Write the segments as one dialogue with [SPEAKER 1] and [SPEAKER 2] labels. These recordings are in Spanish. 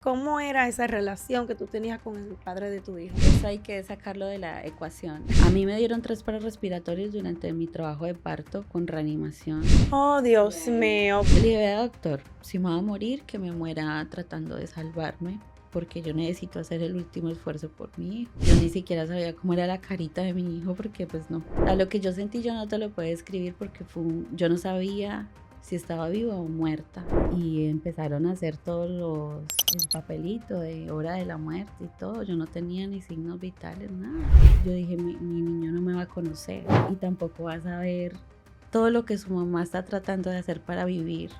[SPEAKER 1] ¿Cómo era esa relación que tú tenías con el padre de tu hijo?
[SPEAKER 2] Eso hay que sacarlo de la ecuación. A mí me dieron 3 paros respiratorios durante mi trabajo de parto con reanimación.
[SPEAKER 1] Oh, Dios mío.
[SPEAKER 2] Yo le dije, vea, doctor, si me voy a morir, que me muera tratando de salvarme, porque yo necesito hacer el último esfuerzo por mi hijo. Yo ni siquiera sabía cómo era la carita de mi hijo, porque pues no. A lo que yo sentí yo no te lo puedo describir porque yo no sabía si estaba viva o muerta. Y empezaron a hacer todos el papelito de hora de la muerte y todo. Yo no tenía ni signos vitales, nada. Yo dije, mi niño no me va a conocer y tampoco va a saber todo lo que su mamá está tratando de hacer para vivir,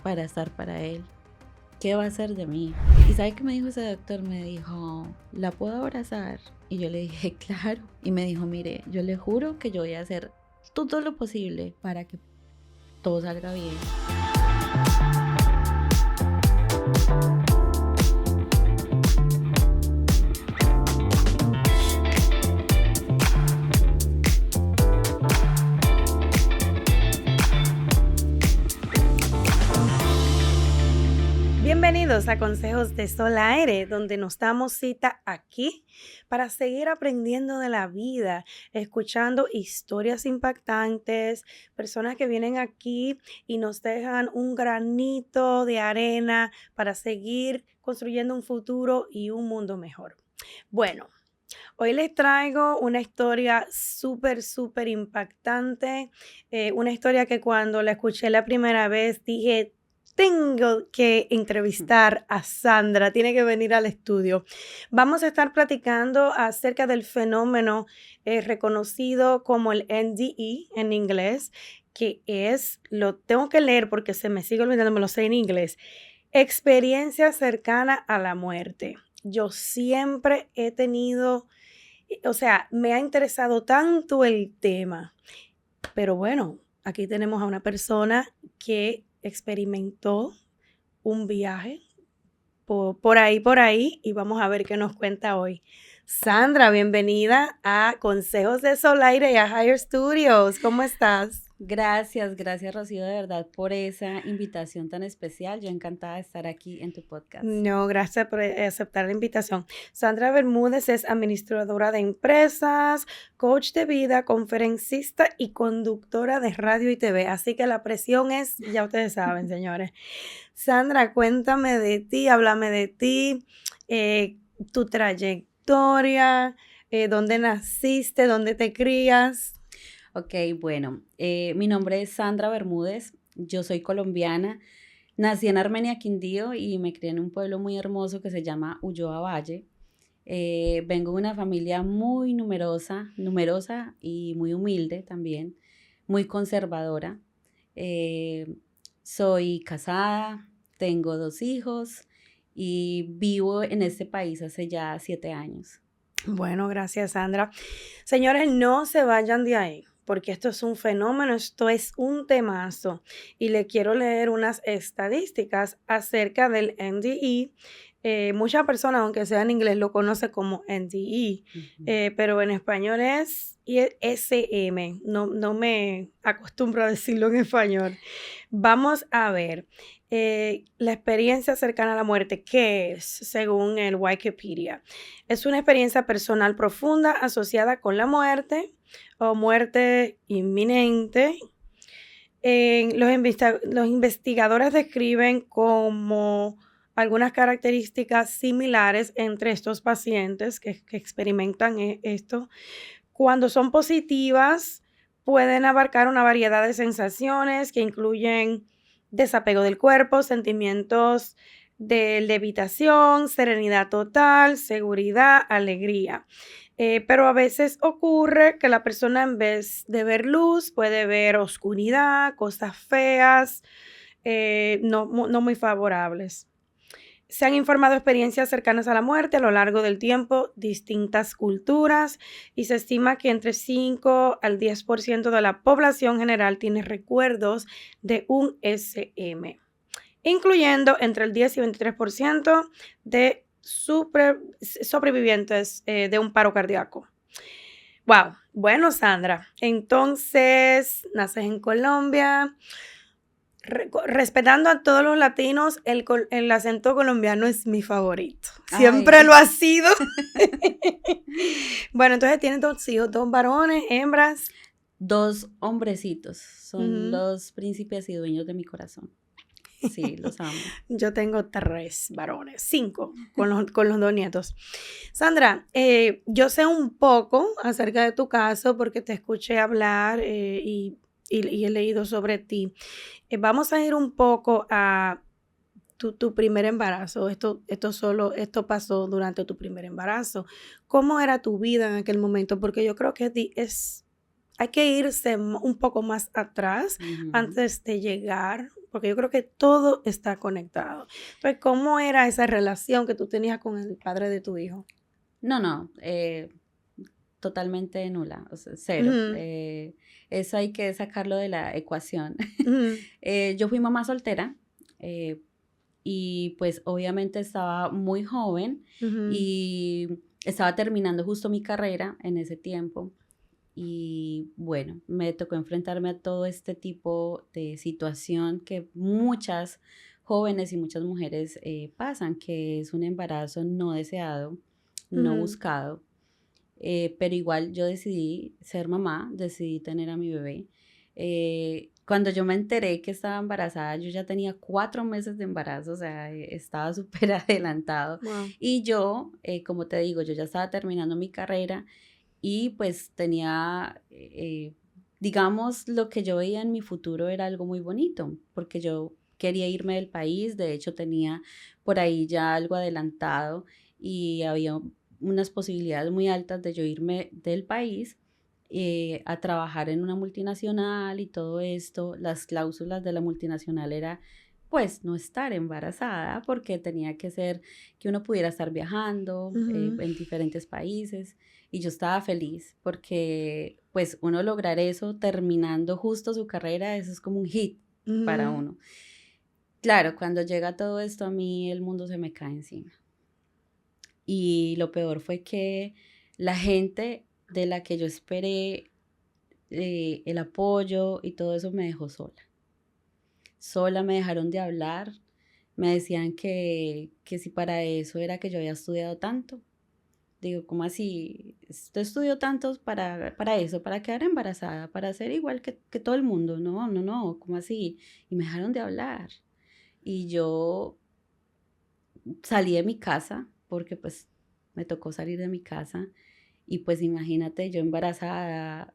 [SPEAKER 2] para estar para él. ¿Qué va a hacer de mí? ¿Y sabe qué me dijo ese doctor? Me dijo, ¿la puedo abrazar? Y yo le dije, claro. Y me dijo, mire, yo le juro que yo voy a hacer todo lo posible para que todo salga bien.
[SPEAKER 1] Bienvenidos a Consejos de Sol Aire, donde nos damos cita aquí para seguir aprendiendo de la vida, escuchando historias impactantes, personas que vienen aquí y nos dejan un granito de arena para seguir construyendo un futuro y un mundo mejor. Bueno, hoy les traigo una historia súper impactante, una historia que cuando la escuché la primera vez dije, tengo que entrevistar a Sandra, tiene que venir al estudio. Vamos a estar platicando acerca del fenómeno reconocido como el NDE en inglés, que es, lo tengo que leer porque se me sigue olvidando, me lo sé en inglés, experiencia cercana a la muerte. Yo siempre he tenido, me ha interesado tanto el tema, pero bueno, aquí tenemos a una persona que experimentó un viaje por ahí, y vamos a ver qué nos cuenta hoy. Sandra, bienvenida a Consejos de Sol Aire y a Higher Studios. ¿Cómo estás?
[SPEAKER 2] Gracias Rocío, de verdad, por esa invitación tan especial. Yo encantada de estar aquí en tu podcast.
[SPEAKER 1] No, gracias por aceptar la invitación. Sandra Bermúdez es administradora de empresas, coach de vida, conferencista y conductora de radio y TV. Así que la presión es, ya ustedes saben, señores. Sandra, cuéntame de ti, háblame de ti, tu trayectoria, dónde naciste, dónde te crías.
[SPEAKER 2] Ok, bueno, mi nombre es Sandra Bermúdez, yo soy colombiana, nací en Armenia, Quindío, y me crié en un pueblo muy hermoso que se llama Ulloa Valle. Vengo de una familia muy numerosa y muy humilde también, muy conservadora. Soy casada, tengo 2 hijos y vivo en este país hace ya 7 años.
[SPEAKER 1] Bueno, gracias, Sandra. Señores, no se vayan de ahí, porque esto es un fenómeno, esto es un temazo. Y le quiero leer unas estadísticas acerca del NDE. Muchas personas, aunque sea en inglés, lo conocen como NDE, pero en español es SM. No me acostumbro a decirlo en español. Vamos a ver. La experiencia cercana a la muerte, ¿qué es? Según el Wikipedia. Es una experiencia personal profunda asociada con la muerte o muerte inminente. Los investigadores describen como algunas características similares entre estos pacientes que experimentan esto. Cuando son positivas, pueden abarcar una variedad de sensaciones que incluyen desapego del cuerpo, sentimientos de levitación, serenidad total, seguridad, alegría. Pero a veces ocurre que la persona, en vez de ver luz, puede ver oscuridad, cosas feas, no muy favorables. Se han informado experiencias cercanas a la muerte a lo largo del tiempo, distintas culturas, y se estima que entre 5 al 10% de la población general tiene recuerdos de un SM, incluyendo entre el 10 y 23% de sobrevivientes de un paro cardíaco. Wow. Bueno, Sandra, entonces naces en Colombia. Respetando a todos los latinos, el acento colombiano es mi favorito.
[SPEAKER 2] Ay.
[SPEAKER 1] Siempre lo ha sido. Bueno, entonces tienes 2 hijos, 2 varones, hembras.
[SPEAKER 2] 2 hombrecitos, son
[SPEAKER 1] Ujú.
[SPEAKER 2] los príncipes y dueños de mi corazón. Sí, los amo.
[SPEAKER 1] Yo tengo 3 varones, 5 con los 2 nietos. Sandra, yo sé un poco acerca de tu caso porque te escuché hablar y he leído sobre ti. Vamos a ir un poco a tu primer embarazo. Esto pasó durante tu primer embarazo. ¿Cómo era tu vida en aquel momento? Porque yo creo que hay que irse un poco más atrás
[SPEAKER 2] Ujú.
[SPEAKER 1] antes de llegar, porque yo creo que todo está conectado. Entonces, ¿cómo era esa relación que tú tenías con el padre de tu hijo?
[SPEAKER 2] No, totalmente nula, o sea, cero.
[SPEAKER 1] Ujú,
[SPEAKER 2] Eso hay que sacarlo de la ecuación.
[SPEAKER 1] ujú,
[SPEAKER 2] Yo fui mamá soltera y pues obviamente estaba muy joven
[SPEAKER 1] ujú,
[SPEAKER 2] y estaba terminando justo mi carrera en ese tiempo. Y bueno, me tocó enfrentarme a todo este tipo de situación que muchas jóvenes y muchas mujeres pasan, que es un embarazo no deseado, no
[SPEAKER 1] ujú,
[SPEAKER 2] buscado. Pero igual yo decidí ser mamá, decidí tener a mi bebé. Cuando yo me enteré que estaba embarazada, yo ya tenía 4 meses de embarazo, o sea, estaba súper adelantado.
[SPEAKER 1] wow,
[SPEAKER 2] Y yo, como te digo, yo ya estaba terminando mi carrera y pues tenía, digamos, lo que yo veía en mi futuro era algo muy bonito, porque yo quería irme del país, de hecho tenía por ahí ya algo adelantado y había unas posibilidades muy altas de yo irme del país a trabajar en una multinacional y todo esto. Las cláusulas de la multinacional era pues no estar embarazada porque tenía que ser que uno pudiera estar viajando
[SPEAKER 1] ujú,
[SPEAKER 2] en diferentes países. Y yo estaba feliz porque pues uno lograr eso terminando justo su carrera, eso es como un hit para
[SPEAKER 1] ujú.
[SPEAKER 2] uno. Claro, cuando llega todo esto a mí el mundo se me cae encima. Y lo peor fue que la gente de la que yo esperé el apoyo y todo eso me dejó sola. Sola me dejaron de hablar, me decían que si para eso era que yo había estudiado tanto. Digo, ¿cómo así? Estudio tantos para eso, para quedar embarazada, para ser igual que todo el mundo. No, ¿cómo así? Y me dejaron de hablar. Y yo salí de mi casa, porque pues me tocó salir de mi casa. Y pues imagínate, yo embarazada,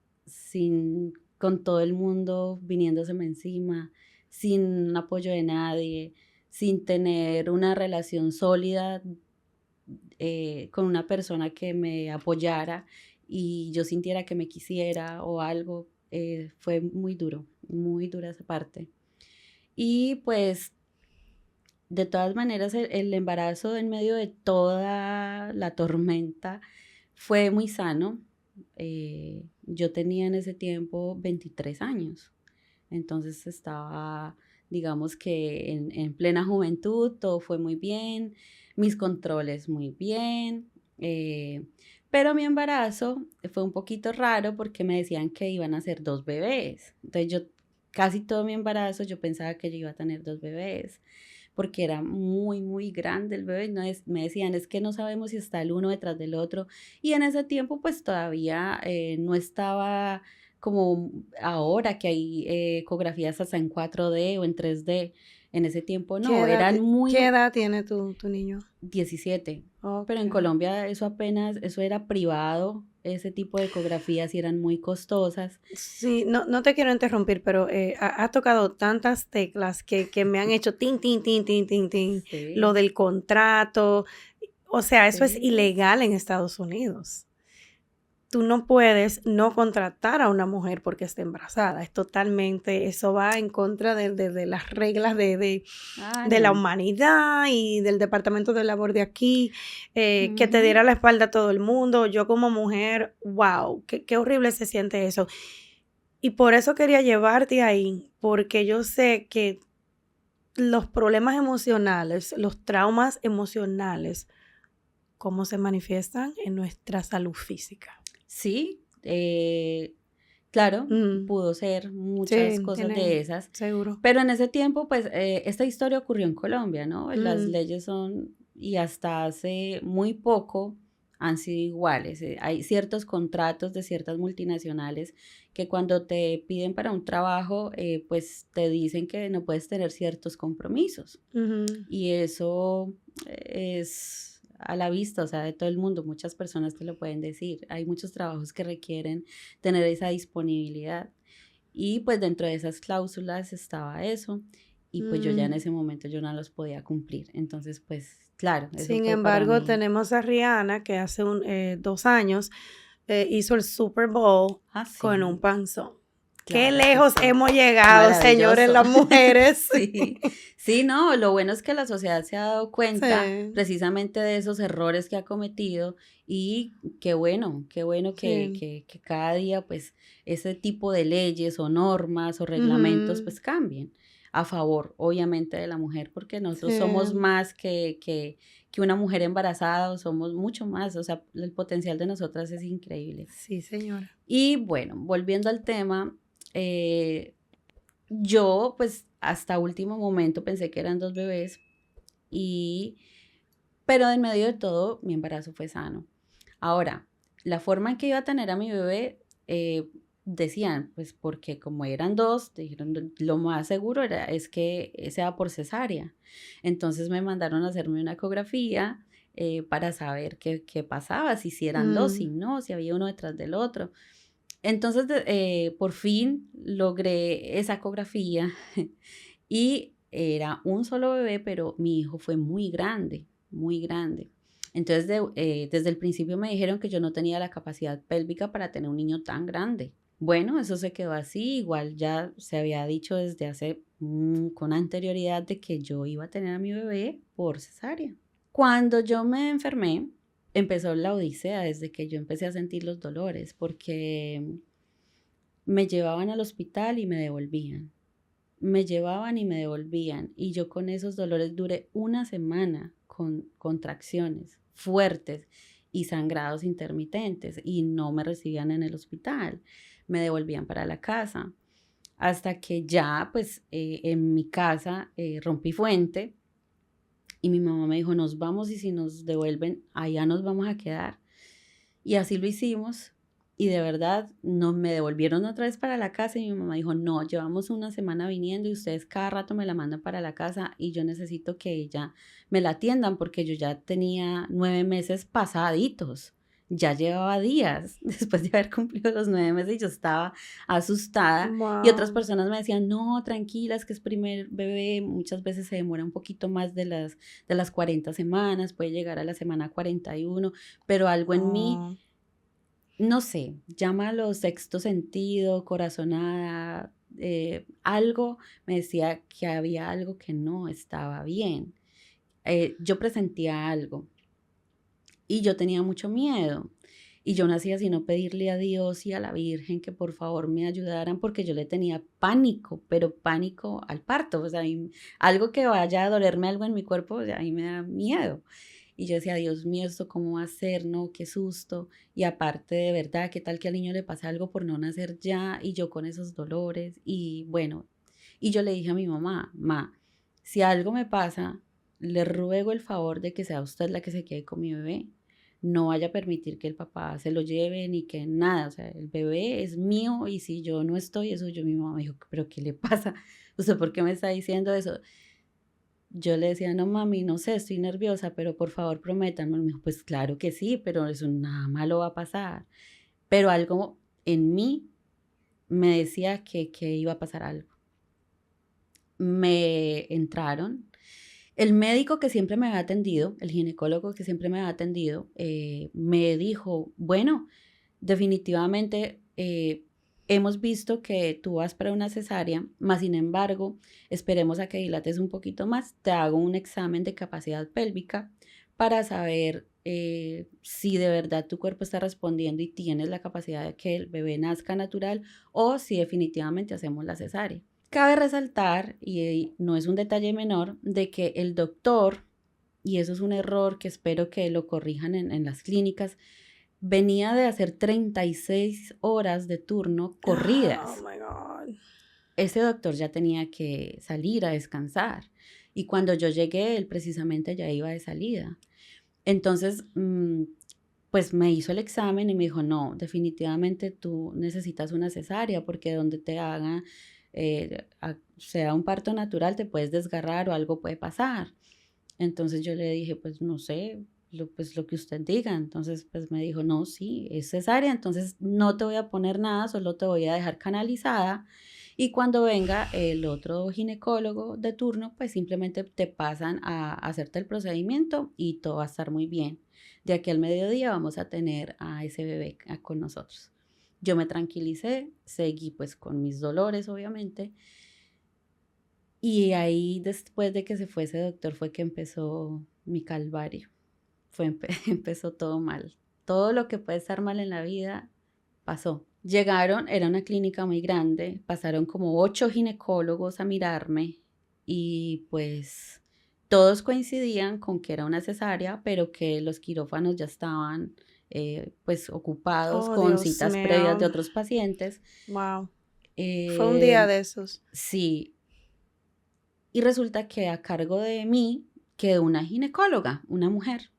[SPEAKER 2] con todo el mundo viniéndoseme encima, sin apoyo de nadie, sin tener una relación sólida con una persona que me apoyara y yo sintiera que me quisiera o algo, fue muy dura esa parte. Y pues de todas maneras el embarazo en medio de toda la tormenta fue muy sano. Yo tenía en ese tiempo 23 años, entonces estaba, digamos que en plena juventud, todo fue muy bien, mis controles muy bien, pero mi embarazo fue un poquito raro porque me decían que iban a ser 2 bebés. Entonces yo casi todo mi embarazo yo pensaba que yo iba a tener 2 bebés porque era muy grande el bebé. No me decían, es que no sabemos si está el uno detrás del otro. Y en ese tiempo, pues todavía no estaba como ahora que hay ecografías hasta en 4D o en 3D. En ese tiempo
[SPEAKER 1] ¿Qué
[SPEAKER 2] no,
[SPEAKER 1] edad,
[SPEAKER 2] eran
[SPEAKER 1] qué
[SPEAKER 2] muy
[SPEAKER 1] edad tiene tu niño?
[SPEAKER 2] 17. Pero
[SPEAKER 1] Ok.
[SPEAKER 2] en Colombia eso apenas, eso era privado, ese tipo de ecografías y eran muy costosas.
[SPEAKER 1] Sí, no te quiero interrumpir, pero has tocado tantas teclas que me han hecho tin, tin, tin, tin, tin, tin. Lo
[SPEAKER 2] Sí,
[SPEAKER 1] del contrato, o sea, eso es
[SPEAKER 2] sí.
[SPEAKER 1] ilegal en Estados Unidos. Tú no puedes no contratar a una mujer porque esté embarazada. Es totalmente, eso va en contra de las reglas
[SPEAKER 2] Ah,
[SPEAKER 1] de la
[SPEAKER 2] no.
[SPEAKER 1] humanidad y del Departamento de Labor de aquí, que te
[SPEAKER 2] Ujú.
[SPEAKER 1] diera la espalda a todo el mundo. Yo como mujer, wow, qué horrible se siente eso. Y por eso quería llevarte ahí, porque yo sé que los problemas emocionales, los traumas emocionales, cómo se manifiestan en nuestra salud física.
[SPEAKER 2] Sí, Claro,
[SPEAKER 1] Mm,
[SPEAKER 2] pudo ser muchas
[SPEAKER 1] sí,
[SPEAKER 2] cosas de
[SPEAKER 1] tiene,
[SPEAKER 2] esas,
[SPEAKER 1] seguro.
[SPEAKER 2] pero en ese tiempo, pues, esta historia ocurrió en Colombia, ¿no? Las
[SPEAKER 1] Mm,
[SPEAKER 2] leyes son, y hasta hace muy poco han sido iguales. Hay ciertos contratos de ciertas multinacionales que cuando te piden para un trabajo, pues te dicen que no puedes tener ciertos compromisos.
[SPEAKER 1] ujú,
[SPEAKER 2] Y eso es a la vista, o sea, de todo el mundo. Muchas personas te lo pueden decir. Hay muchos trabajos que requieren tener esa disponibilidad. Y pues dentro de esas cláusulas estaba eso. Y pues yo ya en
[SPEAKER 1] mm.
[SPEAKER 2] ese momento yo no los podía cumplir. Entonces, pues claro, eso
[SPEAKER 1] Sin
[SPEAKER 2] fue para
[SPEAKER 1] embargo,
[SPEAKER 2] mí.
[SPEAKER 1] tenemos a Rihanna que hace 2 años hizo el Super Bowl
[SPEAKER 2] Ah,
[SPEAKER 1] con un
[SPEAKER 2] sí,
[SPEAKER 1] panzón. Qué
[SPEAKER 2] claro que
[SPEAKER 1] lejos
[SPEAKER 2] sí.
[SPEAKER 1] hemos llegado, señores,
[SPEAKER 2] Maravilloso.
[SPEAKER 1] las mujeres.
[SPEAKER 2] Sí, sí, no, lo bueno es que la sociedad se ha dado cuenta
[SPEAKER 1] Sí,
[SPEAKER 2] precisamente de esos errores que ha cometido y qué bueno
[SPEAKER 1] sí.
[SPEAKER 2] que cada día pues ese tipo de leyes o normas o reglamentos
[SPEAKER 1] Ujú,
[SPEAKER 2] pues cambien a favor, obviamente, de la mujer, porque nosotros somos
[SPEAKER 1] sí,
[SPEAKER 2] más que una mujer embarazada, o somos mucho más, o sea, el potencial de nosotras es increíble.
[SPEAKER 1] sí, señora.
[SPEAKER 2] Y bueno, volviendo al tema, eh, yo, pues, hasta último momento pensé que eran 2 bebés y pero en medio de todo, mi embarazo fue sano. Ahora, la forma en que iba a tener a mi bebé, decían, pues, porque como eran 2 dijeron: "Lo más seguro es que sea por cesárea". Entonces, me mandaron a hacerme una ecografía, para saber qué pasaba, si eran 2 si
[SPEAKER 1] Mm,
[SPEAKER 2] no, si había uno detrás del otro. Entonces, por fin logré esa ecografía y era un solo bebé, pero mi hijo fue muy grande, muy grande. Entonces, desde el principio me dijeron que yo no tenía la capacidad pélvica para tener un niño tan grande. Bueno, eso se quedó así, igual ya se había dicho desde hace con anterioridad de que yo iba a tener a mi bebé por cesárea. Cuando yo me enfermé, empezó la odisea desde que yo empecé a sentir los dolores, porque me llevaban al hospital y me devolvían. Me llevaban y me devolvían. Y yo con esos dolores duré una semana con contracciones fuertes y sangrados intermitentes y no me recibían en el hospital. Me devolvían para la casa. Hasta que ya, pues, en mi casa rompí fuente y mi mamá me dijo, nos vamos y si nos devuelven, allá nos vamos a quedar. Y así lo hicimos. Y de verdad, me devolvieron otra vez para la casa y mi mamá dijo, no, llevamos una semana viniendo y ustedes cada rato me la mandan para la casa y yo necesito que ella me la atiendan porque yo ya tenía 9 meses pasaditos. Ya llevaba días después de haber cumplido los 9 meses y yo estaba asustada. Y otras
[SPEAKER 1] wow.
[SPEAKER 2] personas me decían, no, tranquila, es que es primer bebé, muchas veces se demora un poquito más de las 40 semanas, puede llegar a la semana 41, pero algo en mí
[SPEAKER 1] Oh,
[SPEAKER 2] no sé, llámalo sexto sentido, corazonada, algo me decía que había algo que no estaba bien. Yo presentía algo y yo tenía mucho miedo. Y yo no hacía sino pedirle a Dios y a la Virgen que por favor me ayudaran porque yo le tenía pánico, pero pánico al parto. O sea, algo que vaya a dolerme algo en mi cuerpo, o sea, a mí me da miedo. Y yo decía, Dios mío, ¿esto cómo va a ser? No, qué susto. Y aparte de verdad, ¿qué tal que al niño le pasa algo por no nacer ya? Y yo con esos dolores. Y bueno, y yo le dije a mi mamá, si algo me pasa, le ruego el favor de que sea usted la que se quede con mi bebé. No vaya a permitir que el papá se lo lleve ni que nada. O sea, el bebé es mío y si yo no estoy, eso yo, mi mamá me dijo, pero ¿qué le pasa? ¿Usted por qué me está diciendo eso? Yo le decía, no mami, no sé, estoy nerviosa, pero por favor prométanme. Me dijo, pues claro que sí, pero eso nada malo va a pasar. Pero algo en mí me decía que iba a pasar algo. Me entraron. El médico que siempre me había atendido, el ginecólogo que siempre me había atendido, me dijo, bueno, definitivamente hemos visto que tú vas para una cesárea, más sin embargo, esperemos a que dilates un poquito más, te hago un examen de capacidad pélvica para saber si de verdad tu cuerpo está respondiendo y tienes la capacidad de que el bebé nazca natural o si definitivamente hacemos la cesárea. Cabe resaltar, y no es un detalle menor, de que el doctor, y eso es un error que espero que lo corrijan en las clínicas, venía de hacer 36 horas de turno corridas.
[SPEAKER 1] Oh my God.
[SPEAKER 2] Ese doctor ya tenía que salir a descansar. Y cuando yo llegué, él precisamente ya iba de salida. Entonces, pues me hizo el examen y me dijo, no, definitivamente tú necesitas una cesárea porque donde te haga, sea un parto natural, te puedes desgarrar o algo puede pasar. Entonces yo le dije, pues no sé, pues lo que usted diga. Entonces pues me dijo, no, sí, es cesárea, entonces no te voy a poner nada, solo te voy a dejar canalizada. Y cuando venga el otro ginecólogo de turno, pues simplemente te pasan a hacerte el procedimiento y todo va a estar muy bien. De aquí al mediodía vamos a tener a ese bebé con nosotros. Yo me tranquilicé, seguí pues con mis dolores, obviamente. Y ahí, después de que se fue ese doctor, fue que empezó mi calvario. Empezó todo mal. Todo lo que puede estar mal en la vida pasó. Llegaron, era una clínica muy grande, pasaron como 8 ginecólogos a mirarme y pues todos coincidían con que era una cesárea, pero que los quirófanos ya estaban pues ocupados
[SPEAKER 1] Oh,
[SPEAKER 2] con
[SPEAKER 1] Dios
[SPEAKER 2] citas previas de
[SPEAKER 1] mío.
[SPEAKER 2] otros pacientes.
[SPEAKER 1] Wow. Fue un día
[SPEAKER 2] Eh,
[SPEAKER 1] de esos.
[SPEAKER 2] sí, y resulta que a cargo de mí quedó una ginecóloga, una mujer.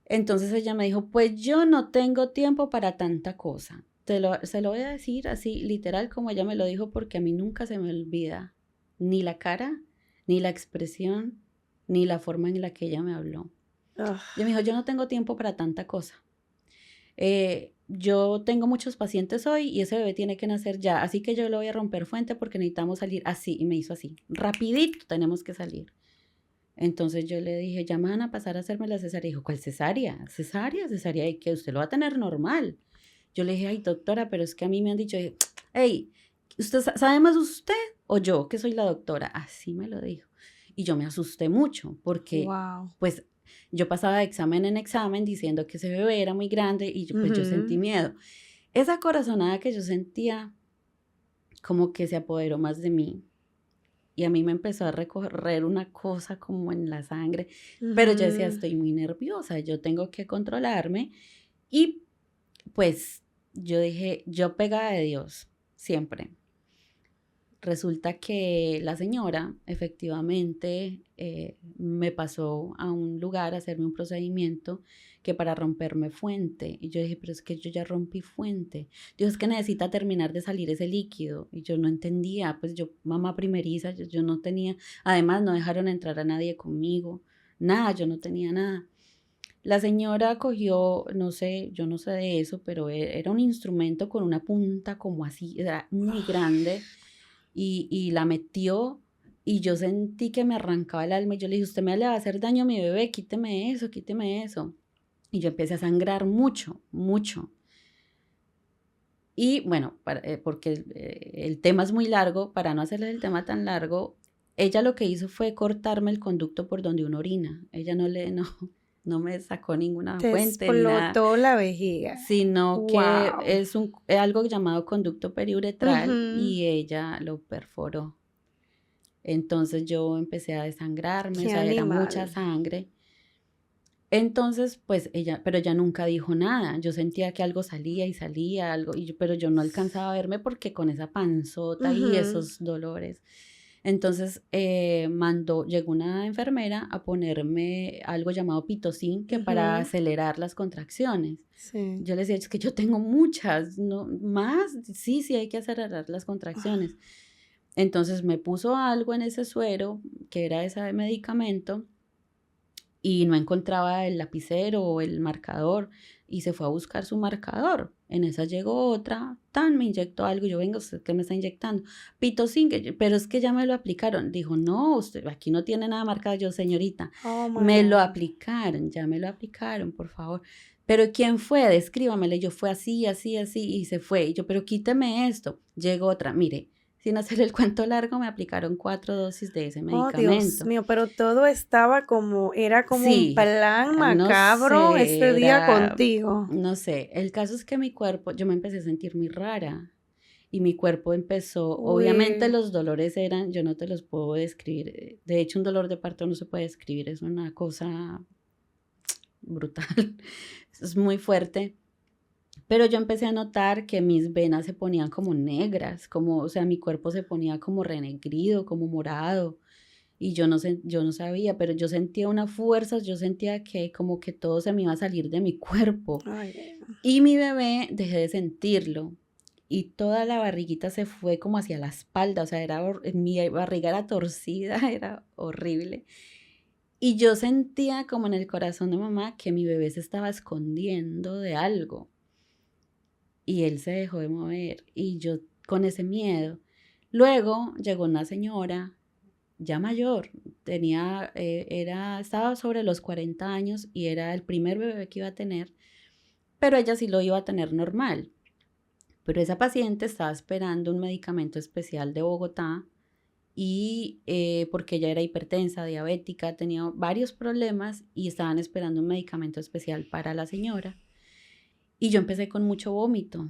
[SPEAKER 2] Entonces ella me dijo, pues yo no tengo tiempo para tanta cosa. Se lo voy a decir así, literal, como ella me lo dijo, porque a mí nunca se me olvida ni la cara, ni la expresión, ni la forma en la que ella me habló.
[SPEAKER 1] Ugh.
[SPEAKER 2] Ella me dijo, yo no tengo tiempo para tanta cosa. Yo tengo muchos pacientes hoy y ese bebé tiene que nacer ya, así que yo le voy a romper fuente porque necesitamos salir así. Y me hizo así, rapidito tenemos que salir. Entonces yo le dije, ya me van a pasar a hacerme la cesárea. Dijo, ¿cuál cesárea? Cesárea, y que usted lo va a tener normal. Yo le dije, ay, doctora, pero es que a mí me han dicho, hey, ¿usted sabe más usted o yo, que soy la doctora? Así me lo dijo. Y yo me asusté mucho porque,
[SPEAKER 1] Wow.
[SPEAKER 2] pues, yo pasaba de examen en examen diciendo que ese bebé era muy grande y pues yo sentí miedo. Esa corazonada que yo sentía como que se apoderó más de mí. Y a mí me empezó a recorrer una cosa como en la sangre, pero yo decía, estoy muy nerviosa, yo tengo que controlarme. Y pues yo dije, yo pegada de Dios, siempre. Resulta que la señora efectivamente me pasó a un lugar a hacerme un procedimiento que para romperme fuente. Y yo dije, pero es que yo ya rompí fuente. Dios, es que necesita terminar de salir ese líquido. Y yo no entendía, pues yo, mamá primeriza, yo no tenía, además no dejaron entrar a nadie conmigo, nada, yo no tenía nada. La señora cogió, no sé, yo no sé de eso, pero era un instrumento con una punta como así, era muy grande y la metió y yo sentí que me arrancaba el alma y yo le dije, usted me le va a hacer daño a mi bebé, quíteme eso, quíteme eso. Y yo empecé a sangrar mucho, mucho. Y bueno, porque el tema es muy largo, para no hacerle el tema tan largo, ella lo que hizo fue cortarme el conducto por donde uno orina. Ella no me sacó ninguna
[SPEAKER 1] Te
[SPEAKER 2] fuente ni nada,
[SPEAKER 1] explotó la vejiga.
[SPEAKER 2] sino que
[SPEAKER 1] Wow.
[SPEAKER 2] es algo llamado conducto periuretral y ella lo perforó. Entonces yo empecé a desangrarme, o
[SPEAKER 1] Qué
[SPEAKER 2] sea, era mucha
[SPEAKER 1] animal.
[SPEAKER 2] sangre. Entonces, pues pero ella nunca dijo nada. Yo sentía que algo salía y salía, algo, pero yo no alcanzaba a verme porque con esa panzota y esos dolores. Entonces llegó una enfermera a ponerme algo llamado pitocin, que para acelerar las contracciones.
[SPEAKER 1] Sí.
[SPEAKER 2] Yo le decía, es que yo tengo muchas, no, más, sí, hay que acelerar las contracciones. Entonces me puso algo en ese suero, que era ese medicamento, y no encontraba el lapicero o el marcador, y se fue a buscar su marcador. En esa llegó otra, me inyectó algo, y yo, venga, ¿usted qué me está inyectando? Pitocin, pero es que ya me lo aplicaron. Dijo, no, usted aquí no tiene nada marcado. Yo, señorita,
[SPEAKER 1] Oh my
[SPEAKER 2] me lo
[SPEAKER 1] God.
[SPEAKER 2] aplicaron, ya me lo aplicaron, por favor. Pero ¿quién fue? Descríbamele. Yo, fue así, así, así, y se fue. Y yo, pero quíteme esto. Llegó otra, mire, sin hacer el cuento largo, me aplicaron 4 dosis de ese
[SPEAKER 1] Oh, Dios
[SPEAKER 2] medicamento.
[SPEAKER 1] mío, pero todo estaba era como un
[SPEAKER 2] Sí,
[SPEAKER 1] plan
[SPEAKER 2] no
[SPEAKER 1] macabro
[SPEAKER 2] sé,
[SPEAKER 1] ese día contigo.
[SPEAKER 2] no sé, el caso es que mi cuerpo, yo me empecé a sentir muy rara y mi cuerpo empezó, obviamente
[SPEAKER 1] Uy,
[SPEAKER 2] los dolores eran, yo no te los puedo describir, de hecho un dolor de parto no se puede describir, es una cosa, brutal, es muy fuerte. Pero yo empecé a notar que mis venas se ponían como negras, como, o sea, mi cuerpo se ponía como renegrido, como morado. Y yo no sabía, pero yo sentía una fuerza, yo sentía que como que todo se me iba a salir de mi cuerpo.
[SPEAKER 1] Ay,
[SPEAKER 2] Y mi bebé dejé de sentirlo. Y toda la barriguita se fue como hacia la espalda, o sea, mi barriga era torcida, era horrible. Y yo sentía como en el corazón de mamá que mi bebé se estaba escondiendo de algo. Y él se dejó de mover. Y yo con ese miedo. Luego llegó una señora ya mayor, estaba sobre los 40 años y era el primer bebé que iba a tener, pero ella sí lo iba a tener normal. Pero esa paciente estaba esperando un medicamento especial de Bogotá y porque ella era hipertensa, diabética, tenía varios problemas y estaban esperando un medicamento especial para la señora. Y yo empecé con mucho vómito,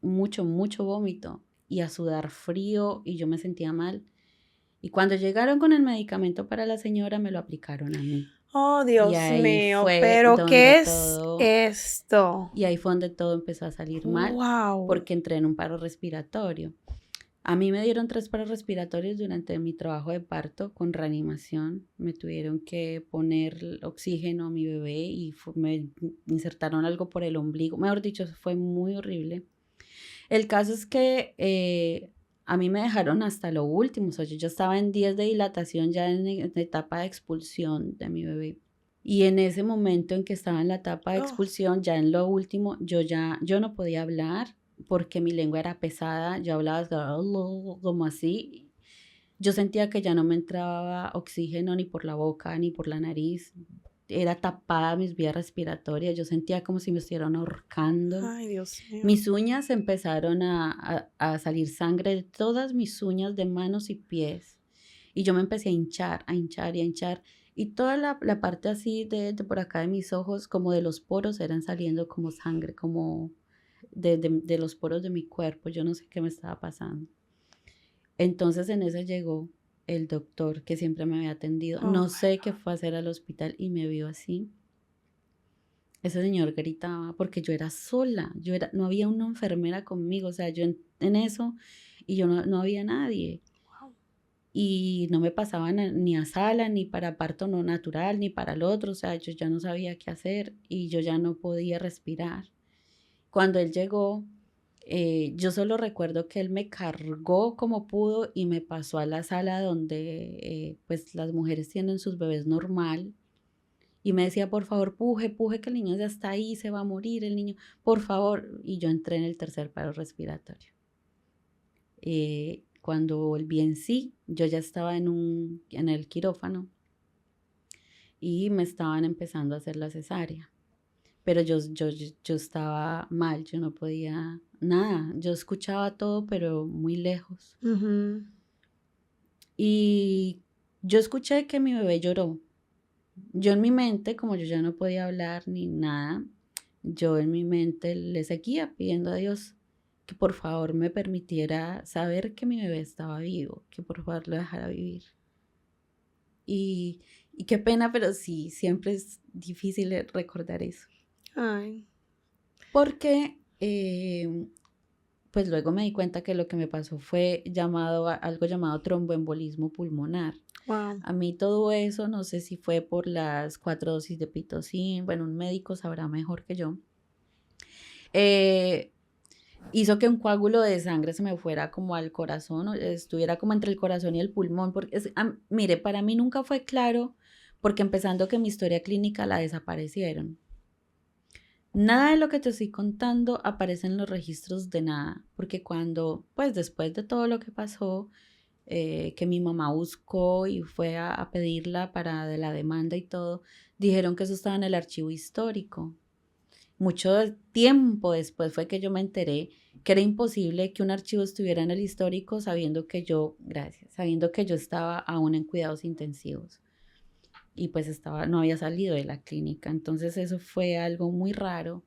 [SPEAKER 2] mucho vómito y a sudar frío y yo me sentía mal. Y cuando llegaron con el medicamento para la señora, me lo aplicaron a mí.
[SPEAKER 1] oh,
[SPEAKER 2] Y
[SPEAKER 1] Dios
[SPEAKER 2] ahí
[SPEAKER 1] mío,
[SPEAKER 2] fue
[SPEAKER 1] pero
[SPEAKER 2] donde
[SPEAKER 1] ¿qué es
[SPEAKER 2] todo,
[SPEAKER 1] esto?
[SPEAKER 2] y ahí fue donde todo empezó a salir mal,
[SPEAKER 1] Wow.
[SPEAKER 2] porque entré en un paro respiratorio. A mí me dieron 3 paros respiratorios durante mi trabajo de parto con reanimación. Me tuvieron que poner oxígeno a mi bebé y me insertaron algo por el ombligo. Mejor dicho, fue muy horrible. El caso es que a mí me dejaron hasta lo último, o sea, yo ya estaba en 10 de dilatación, ya en etapa de expulsión de mi bebé. Y en ese momento en que estaba en la etapa de
[SPEAKER 1] Oh,
[SPEAKER 2] expulsión, ya en lo último, yo no podía hablar porque mi lengua era pesada, yo hablaba como así. Yo sentía que ya no me entraba oxígeno ni por la boca ni por la nariz. Era tapada mis vías respiratorias, yo sentía como si me estuvieran ahorcando.
[SPEAKER 1] ay, Dios mío.
[SPEAKER 2] Mis uñas empezaron a salir sangre de todas mis uñas de manos y pies. Y yo me empecé a hinchar, a hinchar y a hinchar. Y toda la parte así de por acá de mis ojos, como de los poros, eran saliendo como sangre, como de los poros de mi cuerpo. Yo no sé qué me estaba pasando. Entonces en ese llegó el doctor que siempre me había atendido.
[SPEAKER 1] Oh,
[SPEAKER 2] No sé qué fue a hacer al hospital y me vio así. Ese señor gritaba porque yo era sola, no había una enfermera conmigo, o sea, yo en eso y yo no había nadie.
[SPEAKER 1] wow.
[SPEAKER 2] Y no me pasaban ni a sala, ni para parto no natural, ni para el otro, o sea, yo ya no sabía qué hacer y yo ya no podía respirar. Cuando él llegó, yo solo recuerdo que él me cargó como pudo y me pasó a la sala donde pues las mujeres tienen sus bebés normal y me decía, por favor, puje, puje, que el niño ya está ahí, se va a morir el niño, por favor. Y yo entré en el tercer paro respiratorio. Cuando volví en sí, yo ya estaba en el quirófano y me estaban empezando a hacer la cesárea. Pero yo estaba mal, yo no podía nada. Yo escuchaba todo, pero muy lejos.
[SPEAKER 1] Ujú.
[SPEAKER 2] Y yo escuché que mi bebé lloró. Yo en mi mente, como yo ya no podía hablar ni nada, yo en mi mente le seguía pidiendo a Dios que por favor me permitiera saber que mi bebé estaba vivo, que por favor lo dejara vivir. Y qué pena, pero sí, siempre es difícil recordar eso.
[SPEAKER 1] Ay,
[SPEAKER 2] Porque pues luego me di cuenta que lo que me pasó fue algo llamado tromboembolismo pulmonar.
[SPEAKER 1] wow.
[SPEAKER 2] A mí todo eso, no sé si fue por las 4 dosis de pitocin, bueno, un médico sabrá mejor que yo, eh, hizo que un coágulo de sangre se me fuera como al corazón, estuviera como entre el corazón y el pulmón, porque mire, para mí nunca fue claro, porque empezando que mi historia clínica la desaparecieron. Nada de lo que te estoy contando aparece en los registros de nada, porque pues después de todo lo que pasó, que mi mamá buscó y fue a pedirla para de la demanda y todo, dijeron que eso estaba en el archivo histórico. Mucho tiempo después fue que yo me enteré que era imposible que un archivo estuviera en el histórico sabiendo que yo estaba aún en cuidados intensivos y pues no había salido de la clínica. Entonces eso fue algo muy raro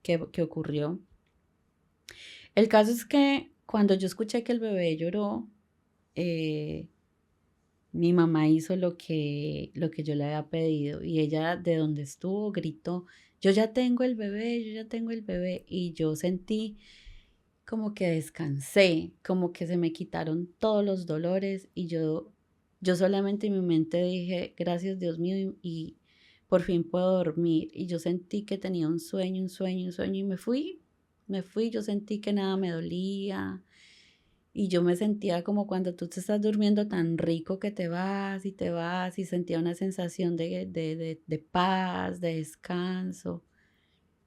[SPEAKER 2] que ocurrió. El caso es que cuando yo escuché que el bebé lloró, eh, Mi mamá hizo lo que yo le había pedido y ella de donde estuvo gritó, yo ya tengo el bebé, yo ya tengo el bebé. Y yo sentí como que descansé, como que se me quitaron todos los dolores y yo solamente en mi mente dije, gracias Dios mío, y por fin puedo dormir. Y yo sentí que tenía un sueño, un sueño, un sueño y me fui, yo sentí que nada me dolía. Y yo me sentía como cuando tú te estás durmiendo tan rico que te vas y sentía una sensación de paz, de descanso.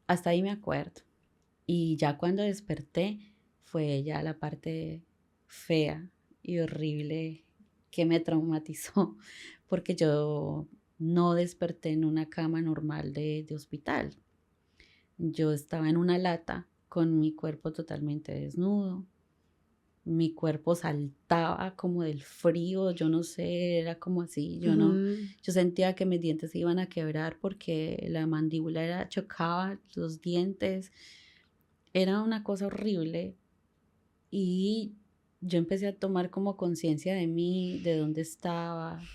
[SPEAKER 2] Hasta ahí me acuerdo. Y ya cuando desperté fue ya la parte fea y horrible que me traumatizó porque yo no desperté en una cama normal de hospital. Yo estaba en una lata con mi cuerpo totalmente desnudo. Mi cuerpo saltaba como del frío, yo no sé, era como así, yo no,
[SPEAKER 1] Ujú.
[SPEAKER 2] yo sentía que mis dientes se iban a quebrar porque la mandíbula chocaba los dientes, era una cosa horrible y yo empecé a tomar como conciencia de mí, de dónde estaba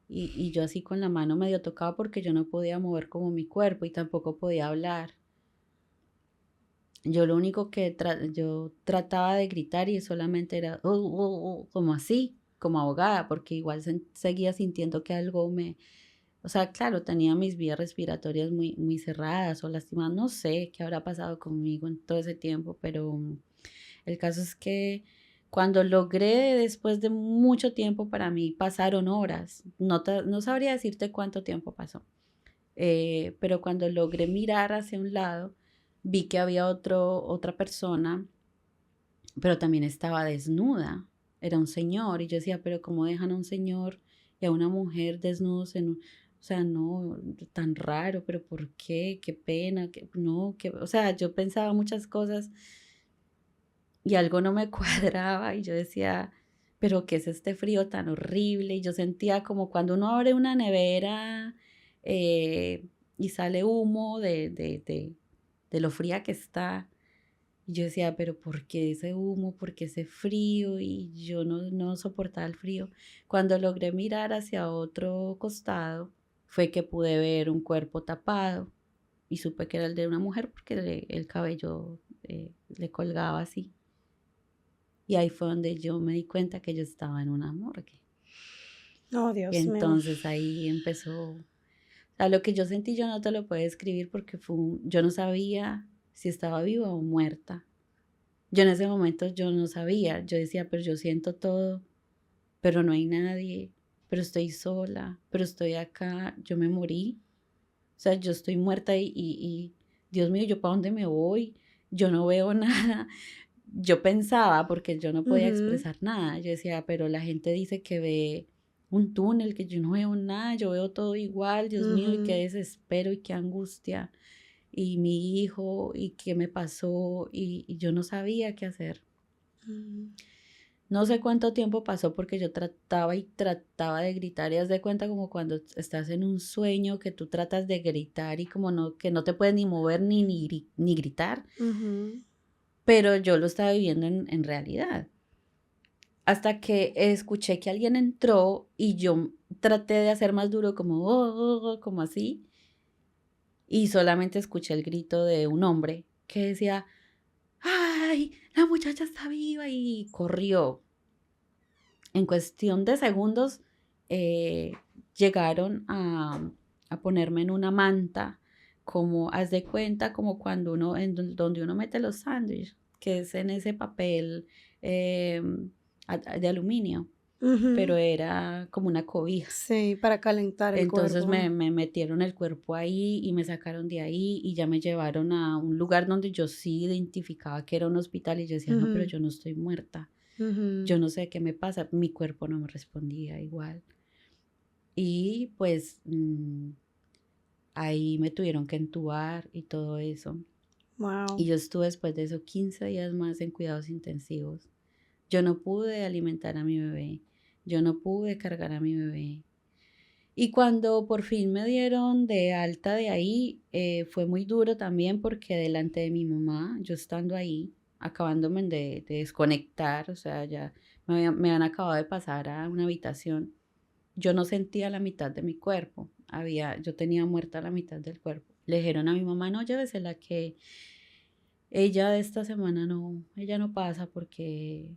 [SPEAKER 2] y yo así con la mano medio tocaba porque yo no podía mover como mi cuerpo y tampoco podía hablar. Yo lo único que yo trataba de gritar y solamente era como así, como ahogada, porque igual seguía sintiendo que algo o sea, claro, tenía mis vías respiratorias muy, muy cerradas o lastimadas, no sé qué habrá pasado conmigo en todo ese tiempo, pero el caso es que cuando logré, después de mucho tiempo, para mí pasaron horas, no sabría decirte cuánto tiempo pasó, pero cuando logré mirar hacia un lado, vi que había otra persona, pero también estaba desnuda. Era un señor y yo decía, pero ¿cómo dejan a un señor y a una mujer desnudos o sea, no, tan raro, pero ¿por qué? Qué pena, no, o sea, yo pensaba muchas cosas y algo no me cuadraba y yo decía, pero ¿qué es este frío tan horrible? Y yo sentía como cuando uno abre una nevera eh, y sale humo de lo fría que está. Y yo decía, pero ¿por qué ese humo? ¿Por qué ese frío? Y yo no soportaba el frío. Cuando logré mirar hacia otro costado, fue que pude ver un cuerpo tapado y supe que era el de una mujer porque el cabello le colgaba así. Y ahí fue donde yo me di cuenta que yo estaba en una morgue.
[SPEAKER 1] Oh,
[SPEAKER 2] Y
[SPEAKER 1] Dios mío.
[SPEAKER 2] entonces ahí empezó, o sea, lo que yo sentí yo no te lo puedo describir porque yo no sabía si estaba viva o muerta. Yo en ese momento yo no sabía, yo decía, pero yo siento todo, pero no hay nadie, pero estoy sola, pero estoy acá, yo me morí, o sea, yo estoy muerta y Dios mío, ¿yo para dónde me voy? Yo no veo nada. Yo pensaba, porque yo no podía
[SPEAKER 1] Ujú,
[SPEAKER 2] expresar nada, yo decía, pero la gente dice que ve un túnel, que yo no veo nada, yo veo todo igual, Dios mío, y qué
[SPEAKER 1] ujú,
[SPEAKER 2] desespero y qué angustia, y mi hijo, y qué me pasó, y yo no sabía qué hacer.
[SPEAKER 1] ujú.
[SPEAKER 2] No sé cuánto tiempo pasó porque yo trataba y trataba de gritar y haz de cuenta como cuando estás en un sueño que tú tratas de gritar y como no, que no te puedes ni mover ni gritar,
[SPEAKER 1] Ujú.
[SPEAKER 2] pero yo lo estaba viviendo en realidad. Hasta que escuché que alguien entró y yo traté de hacer más duro como, como así, y solamente escuché el grito de un hombre que decía, ¡ay, la muchacha está viva! Y corrió. En cuestión de segundos eh, llegaron a ponerme en una manta, como, haz de cuenta, como cuando uno, donde uno mete los sándwiches, que es en ese papel eh, de aluminio, pero
[SPEAKER 1] Ujú.
[SPEAKER 2] era como una cobija.
[SPEAKER 1] Sí, para calentar el
[SPEAKER 2] Entonces
[SPEAKER 1] cuerpo.
[SPEAKER 2] me metieron el cuerpo ahí y me sacaron de ahí y ya me llevaron a un lugar donde yo sí identificaba que era un hospital y yo decía, no, pero
[SPEAKER 1] Ujú,
[SPEAKER 2] yo no estoy muerta,
[SPEAKER 1] ujú.
[SPEAKER 2] yo no sé qué me pasa, mi cuerpo no me respondía igual. Y pues ahí me tuvieron que entubar y todo eso.
[SPEAKER 1] Wow.
[SPEAKER 2] Y yo estuve después de eso 15 días más en cuidados intensivos. Yo no pude alimentar a mi bebé, yo no pude cargar a mi bebé. Y cuando por fin me dieron de alta de ahí, fue muy duro también porque delante de mi mamá, yo estando ahí, acabándome de desconectar, o sea, ya Me habían acabado de pasar a una habitación. Yo no sentía la mitad de mi cuerpo. Yo tenía muerta la mitad del cuerpo. Le dijeron a mi mamá, no, llévesela, que ella de esta semana ella no pasa porque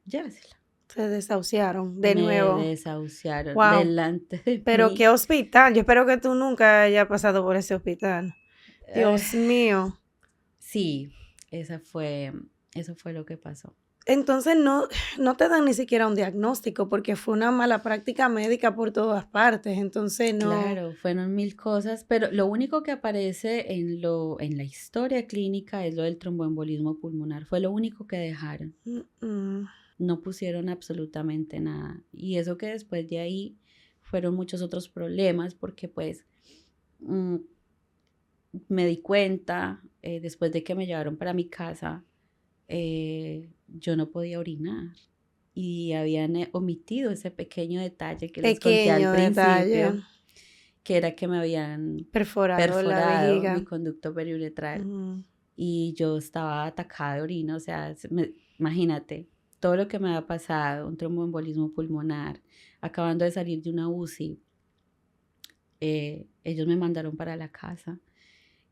[SPEAKER 2] llévesela.
[SPEAKER 1] Se desahuciaron de
[SPEAKER 2] Me
[SPEAKER 1] nuevo.
[SPEAKER 2] desahuciaron
[SPEAKER 1] Wow.
[SPEAKER 2] delante de
[SPEAKER 1] Pero qué
[SPEAKER 2] mí.
[SPEAKER 1] hospital. Yo espero que tú nunca hayas pasado por ese hospital.
[SPEAKER 2] Eh,
[SPEAKER 1] Dios mío.
[SPEAKER 2] sí, eso fue lo que pasó.
[SPEAKER 1] Entonces no te dan ni siquiera un diagnóstico porque fue una mala práctica médica por todas partes. Entonces no.
[SPEAKER 2] Claro, fueron mil cosas, pero lo único que aparece en la historia clínica es lo del tromboembolismo pulmonar. Fue lo único que dejaron.
[SPEAKER 1] Mm.
[SPEAKER 2] No pusieron absolutamente nada. Y eso que después de ahí fueron muchos otros problemas porque pues mm, me di cuenta después de que me llevaron para mi casa, yo no podía orinar y habían omitido ese pequeño detalle que les conté al
[SPEAKER 1] Pequeño detalle.
[SPEAKER 2] principio, que era que me habían
[SPEAKER 1] Perforado la
[SPEAKER 2] perforado mi
[SPEAKER 1] vejiga.
[SPEAKER 2] conducto periuretral
[SPEAKER 1] Mm.
[SPEAKER 2] y yo estaba atacada de orina, o sea, imagínate todo lo que me había pasado, un tromboembolismo pulmonar, acabando de salir de una UCI, ellos me mandaron para la casa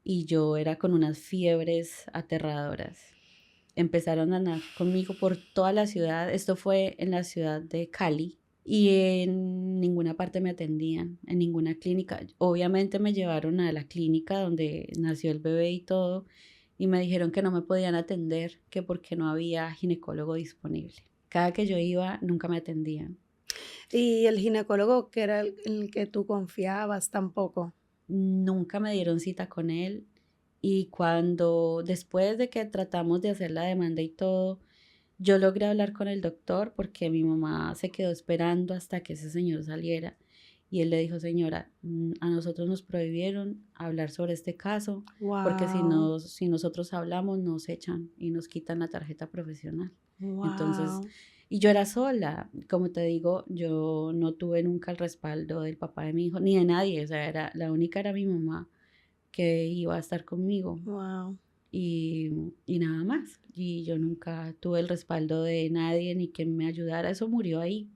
[SPEAKER 2] y yo era con unas fiebres aterradoras. Empezaron a andar conmigo por toda la ciudad. Esto fue en la ciudad de Cali y en ninguna parte me atendían, en ninguna clínica. Obviamente me llevaron a la clínica donde nació el bebé y todo y me dijeron que no me podían atender, que porque no había ginecólogo disponible. Cada que yo iba, nunca me atendían.
[SPEAKER 1] Y el ginecólogo que era el que tú confiabas tampoco.
[SPEAKER 2] Nunca me dieron cita con él y después de que tratamos de hacer la demanda y todo, yo logré hablar con el doctor porque mi mamá se quedó esperando hasta que ese señor saliera y él le dijo, señora, a nosotros nos prohibieron hablar sobre este caso porque
[SPEAKER 1] Wow.
[SPEAKER 2] si nosotros hablamos nos echan y nos quitan la tarjeta profesional. Entonces,
[SPEAKER 1] Wow.
[SPEAKER 2] y yo era sola, como te digo, yo no tuve nunca el respaldo del papá de mi hijo ni de nadie, o sea, la única era mi mamá que iba a estar conmigo
[SPEAKER 1] Wow.
[SPEAKER 2] y nada más. Y yo nunca tuve el respaldo de nadie ni que me ayudara. Eso murió ahí.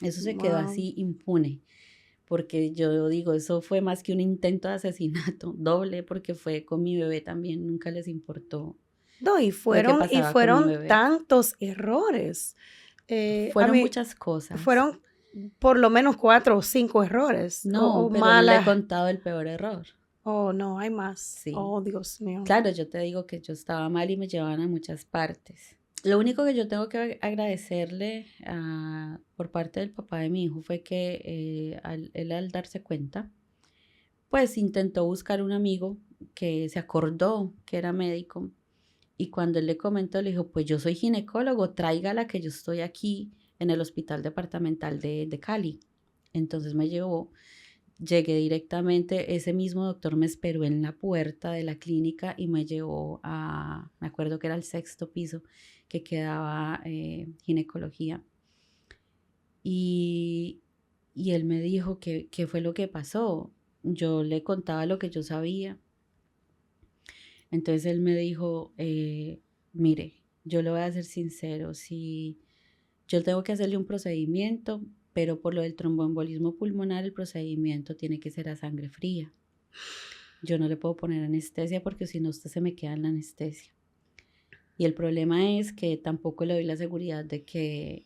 [SPEAKER 2] Eso se quedó
[SPEAKER 1] Wow.
[SPEAKER 2] así impune. Porque yo digo, eso fue más que un intento de asesinato, doble, porque fue con mi bebé también, nunca les importó
[SPEAKER 1] No,
[SPEAKER 2] lo que
[SPEAKER 1] y
[SPEAKER 2] pasaba con mi
[SPEAKER 1] fueron
[SPEAKER 2] bebé.
[SPEAKER 1] tantos errores. A
[SPEAKER 2] Fueron
[SPEAKER 1] mí
[SPEAKER 2] muchas cosas.
[SPEAKER 1] fueron por lo menos 4 o 5 errores
[SPEAKER 2] No,
[SPEAKER 1] o
[SPEAKER 2] pero no le he
[SPEAKER 1] malas.
[SPEAKER 2] contado el peor error.
[SPEAKER 1] Oh, no, hay más.
[SPEAKER 2] Sí.
[SPEAKER 1] Oh, Dios mío.
[SPEAKER 2] Claro, yo te digo que yo estaba mal y me llevaban a muchas partes. Lo único que yo tengo que agradecerle por parte del papá de mi hijo fue que él al darse cuenta, pues intentó buscar un amigo que se acordó que era médico y cuando él le comentó, le dijo, pues yo soy ginecólogo, tráigala que yo estoy aquí en el hospital departamental de Cali. Entonces me llevó. Llegué directamente, ese mismo doctor me esperó en la puerta de la clínica y me llevó me acuerdo que era el sexto piso, que quedaba ginecología. Y, y él me dijo qué fue lo que pasó. Yo le contaba lo que yo sabía. Entonces él me dijo, mire, yo le voy a ser sincero, si yo tengo que hacerle un procedimiento, pero por lo del tromboembolismo pulmonar el procedimiento tiene que ser a sangre fría. Yo no le puedo poner anestesia porque si no usted se me queda en la anestesia. Y el problema es que tampoco le doy la seguridad de que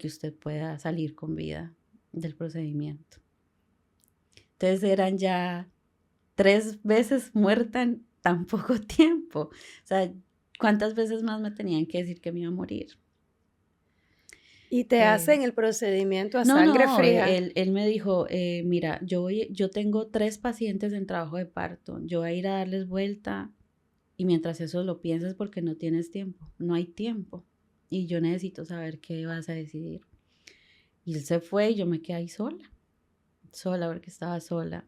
[SPEAKER 2] usted pueda salir con vida del procedimiento. Entonces eran ya 3 veces muerta en tan poco tiempo. O sea, ¿cuántas veces más me tenían que decir que me iba a morir?
[SPEAKER 1] Y te
[SPEAKER 2] Eh,
[SPEAKER 1] hacen el procedimiento a
[SPEAKER 2] No,
[SPEAKER 1] sangre
[SPEAKER 2] no,
[SPEAKER 1] fría.
[SPEAKER 2] él me dijo, mira, yo tengo 3 pacientes en trabajo de parto, yo voy a ir a darles vuelta y mientras eso lo piensas porque no tienes tiempo, no hay tiempo y yo necesito saber qué vas a decidir. Y él se fue y yo me quedé ahí sola porque estaba sola.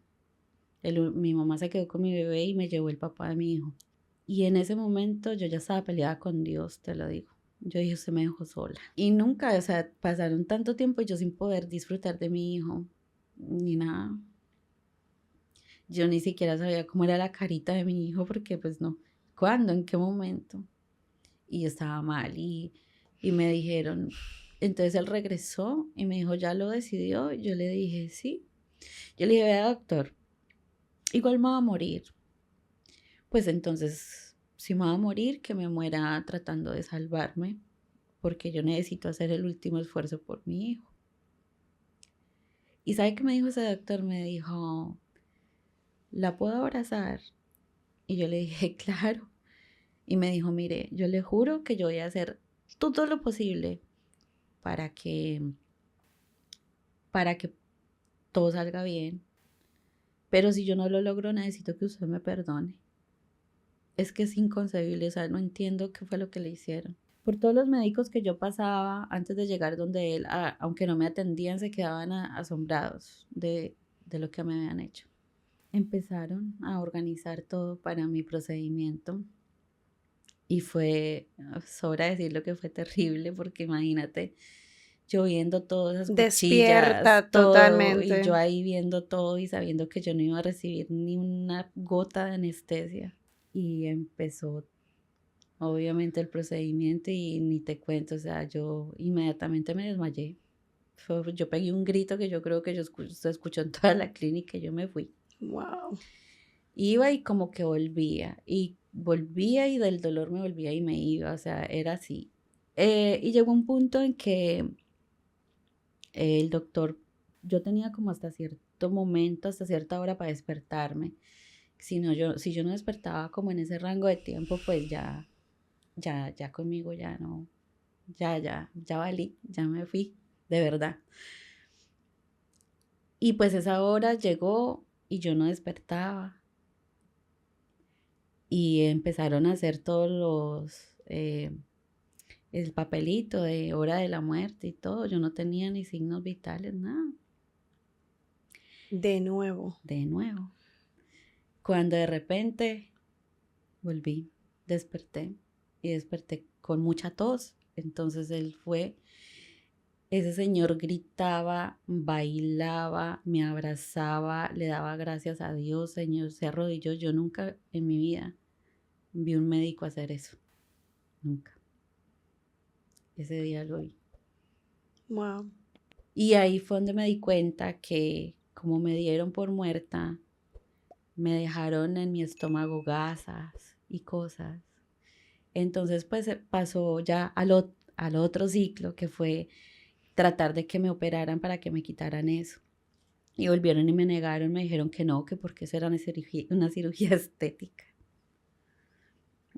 [SPEAKER 2] Mi mamá se quedó con mi bebé y me llevó el papá de mi hijo. Y en ese momento yo ya estaba peleada con Dios, te lo digo. Yo dije, usted me dejó sola. Y nunca, o sea, pasaron tanto tiempo yo sin poder disfrutar de mi hijo, ni nada. Yo ni siquiera sabía cómo era la carita de mi hijo porque pues no, ¿cuándo? ¿En qué momento? Y yo estaba mal y Y me dijeron, entonces él regresó y me dijo, ¿ya lo decidió? Y yo le dije, sí. Yo le dije, vea, doctor, igual me va a morir. Pues entonces, si me va a morir, que me muera tratando de salvarme, porque yo necesito hacer el último esfuerzo por mi hijo. ¿Y sabe qué me dijo ese doctor? Me dijo, ¿la puedo abrazar? Y yo le dije, claro. Y me dijo, mire, yo le juro que yo voy a hacer todo lo posible para que, para que todo salga bien. Pero si yo no lo logro, necesito que usted me perdone. Es que es inconcebible, o sea, no entiendo qué fue lo que le hicieron. Por todos los médicos que yo pasaba antes de llegar donde él, aunque no me atendían, se quedaban asombrados de lo que me habían hecho. Empezaron a organizar todo para mi procedimiento y sobra decirlo que fue terrible porque imagínate, yo viendo todas esas cuchillas,
[SPEAKER 1] Despierta
[SPEAKER 2] todo, y
[SPEAKER 1] totalmente.
[SPEAKER 2] yo ahí viendo todo y sabiendo que yo no iba a recibir ni una gota de anestesia. Y empezó obviamente el procedimiento y ni te cuento, o sea, yo inmediatamente me desmayé. Yo pegué un grito que yo creo que se escuchó en toda la clínica y yo me fui.
[SPEAKER 1] Wow.
[SPEAKER 2] Iba y como que volvía y del dolor me volvía y me iba, o sea, era así. Y llegó un punto en que el doctor, yo tenía como hasta cierto momento, hasta cierta hora para despertarme. Si yo no despertaba como en ese rango de tiempo, pues ya conmigo ya no, ya valí, ya me fui, de verdad. Y pues esa hora llegó y yo no despertaba. Y empezaron a hacer el papelito de hora de la muerte y todo. Yo no tenía ni signos vitales, nada.
[SPEAKER 1] De nuevo.
[SPEAKER 2] De nuevo. Cuando de repente volví, desperté y desperté con mucha tos. Entonces ese señor gritaba, bailaba, me abrazaba, le daba gracias a Dios, Señor, se arrodilló. Yo nunca en mi vida vi un médico hacer eso, nunca. Ese día lo vi.
[SPEAKER 1] Wow.
[SPEAKER 2] Y ahí fue donde me di cuenta que como me dieron por muerta, me dejaron en mi estómago gasas y cosas. Entonces pues pasó ya al otro ciclo que fue tratar de que me operaran para que me quitaran eso. Y volvieron y me negaron, me dijeron que no, que porque eso era una cirugía estética.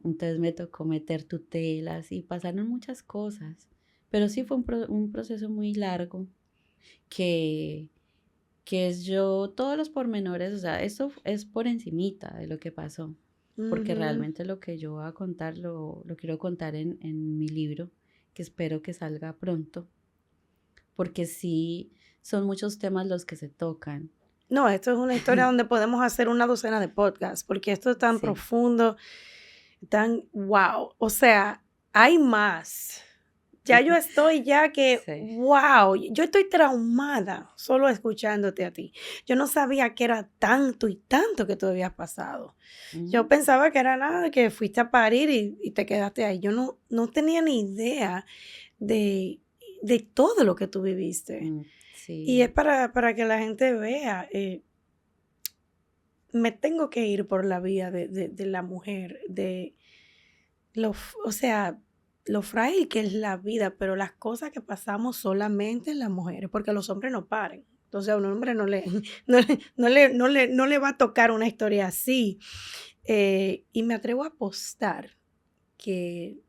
[SPEAKER 2] Entonces me tocó meter tutelas y pasaron muchas cosas. Pero sí fue un proceso muy largo que, que es yo, todos los pormenores, o sea, esto es por encimita de lo que pasó. Porque
[SPEAKER 1] Ujú.
[SPEAKER 2] realmente lo que yo voy a contar lo quiero contar en mi libro, que espero que salga pronto. Porque sí, son muchos temas los que se tocan.
[SPEAKER 1] No, esto es una historia donde podemos hacer una docena de podcasts, porque esto es tan
[SPEAKER 2] Sí,
[SPEAKER 1] profundo, tan wow. O sea, hay más. Ya yo estoy ya que,
[SPEAKER 2] sí.
[SPEAKER 1] wow, yo estoy traumada solo escuchándote a ti. Yo no sabía que era tanto y tanto que tú habías pasado. Yo
[SPEAKER 2] Mm,
[SPEAKER 1] pensaba que era nada, que fuiste a parir y te quedaste ahí. Yo no tenía ni idea de, de todo lo que tú viviste. Y es
[SPEAKER 2] sí.
[SPEAKER 1] para que la gente vea, me tengo que ir por la vía de la mujer, o sea, lo frágil que es la vida, pero las cosas que pasamos solamente las mujeres, porque los hombres no paren. Entonces a un hombre no le va a tocar una historia así. Y me atrevo a apostar que